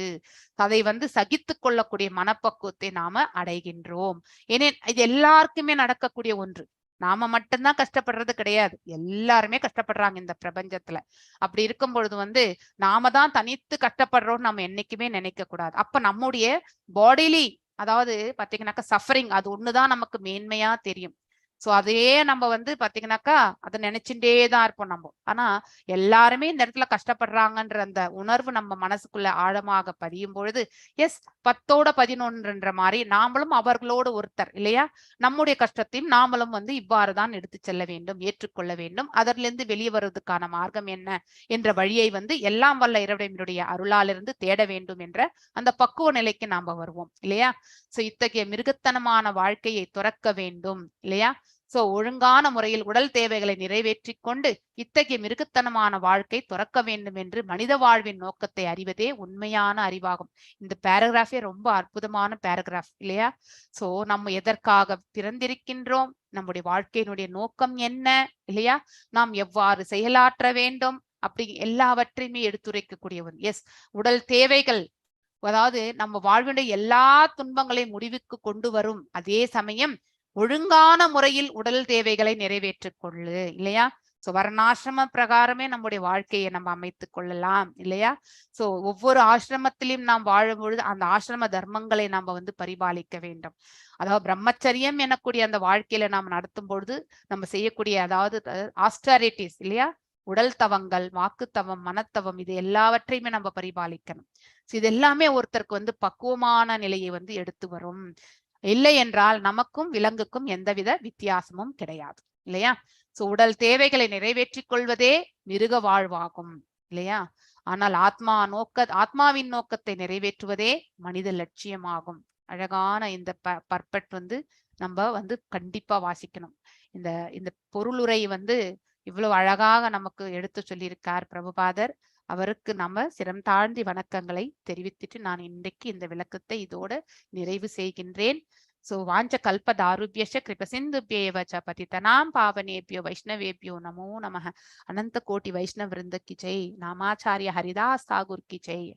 அதை வந்து சகித்து கொள்ளக்கூடிய மனப்பக்குவத்தை நாம அடைகின்றோம். ஏனே இது எல்லாருக்குமே நடக்கக்கூடிய ஒன்று. நாம மட்டும்தான் கஷ்டப்படுறது கிடையாது, எல்லாருமே கஷ்டப்படுறாங்க இந்த பிரபஞ்சத்துல. அப்படி இருக்கும் பொழுது வந்து நாம தான் தனித்து கஷ்டப்படுறோம் நம்ம என்னைக்குமே நினைக்க கூடாது. அப்ப நம்முடைய பாடிலி, அதாவது பாத்தீங்கன்னாக்கா சஃபரிங், அது ஒண்ணுதான் நமக்கு மேன்மையா தெரியும். சோ அதையே நம்ம வந்து பாத்தீங்கன்னாக்கா அதை நினைச்சுட்டே தான் இருப்போம் நம்ம. ஆனா எல்லாருமே இந்த இடத்துல கஷ்டப்படுறாங்கன்ற அந்த உணர்வு நம்ம மனசுக்குள்ள ஆழமாக பதியும் பொழுது எஸ் 10-11 மாதிரி நாமளும் அவர்களோடு ஒருத்தர் இல்லையா? நம்முடைய கஷ்டத்தையும் நாமளும் வந்து இவ்வாறுதான் எடுத்து செல்ல வேண்டும், ஏற்றுக்கொள்ள வேண்டும். அதிலிருந்து வெளியே வருவதற்கான மார்க்கம் என்ன என்ற வழியை வந்து எல்லாம் வல்ல இறைவனுடைய அருளாலிருந்து தேட வேண்டும் என்ற அந்த பக்குவ நிலைக்கு நாம வருவோம் இல்லையா? சோ இத்தகைய மிருகத்தனமான வாழ்க்கையை துறக்க வேண்டும் இல்லையா? சோ ஒழுங்கான முறையில் உடல் தேவைகளை நிறைவேற்றி கொண்டு இத்தகைய மிருகத்தனமான வாழ்க்கை துறக்க வேண்டும் என்று மனித வாழ்வின் நோக்கத்தை அறிவதே உண்மையான அறிவாகும். இந்த பேராகிராஃபே ரொம்ப அற்புதமான பேராகிராஃப் இல்லையா? சோ நம்ம எதற்காக பிறந்திருக்கின்றோம், நம்முடைய வாழ்க்கையினுடைய நோக்கம் என்ன இல்லையா, நாம் எவ்வாறு செயலாற்ற வேண்டும் அப்படி எல்லாவற்றையுமே எடுத்துரைக்கக்கூடிய ஒரு எஸ் உடல் தேவைகள், அதாவது நம்ம வாழ்வினுடைய எல்லா துன்பங்களையும் முடிவுக்கு கொண்டு வரும் அதே சமயம் ஒழுங்கான முறையில் உடல் தேவைகளை நிறைவேற்றிக் கொள்ளு இல்லையா? சோ வர்ணாசிரம பிரகாரமே நம்முடைய வாழ்க்கையை நம்ம அமைத்துக் கொள்ளலாம் இல்லையா? சோ ஒவ்வொரு ஆசிரமத்திலும் நாம் வாழும் பொழுது அந்த ஆசிரம தர்மங்களை நாம வந்து பரிபாலிக்க வேண்டும். அதாவது பிரம்மச்சரியம் எனக்கூடிய அந்த வாழ்க்கையில நாம் நடத்தும் பொழுது நம்ம செய்யக்கூடிய அதாவது ஆஸ்டாரிட்டிஸ் இல்லையா, உடல் தவங்கள், வாக்குத்தவம், மனத்தவம், இது எல்லாவற்றையுமே நம்ம பரிபாலிக்கணும். இது எல்லாமே ஒருத்தருக்கு வந்து பக்குவமான நிலையை வந்து எடுத்து வரும். இல்லை என்றால் நமக்கும் விலங்குக்கும் எந்தவித வித்தியாசமும் கிடையாது இல்லையா? சோ உடல் தேவைகளை நிறைவேற்றிக் கொள்வதே மிருக வாழ்வாகும் இல்லையா? ஆனால் ஆத்மாவின் நோக்கத்தை நிறைவேற்றுவதே மனித லட்சியமாகும். அழகான இந்த பர்பட் வந்து நம்ம வந்து கண்டிப்பா வாசிக்கணும். இந்த பொருளுரை வந்து இவ்வளவு அழகாக நமக்கு எடுத்து சொல்லியிருக்கார் பிரபுபாதர். அவருக்கு நம்ம சிரம் தாழ்ந்தி வணக்கங்களை தெரிவித்துட்டு நான் இன்றைக்கு இந்த விளக்கத்தை இதோட நிறைவு செய்கின்றேன். சோ வாஞ்ச கல்ப தாருபியஷ கிருப சிந்துபியேவ ச பதிதனாம் பாவனேபியோ வைஷ்ணவேபியோ நமோ நமः. அனந்த கோட்டி வைஷ்ணவ விருந்த கி ஜெய். நாமாச்சாரிய ஹரிதாஸ் தாகூர் கி ஜெய்.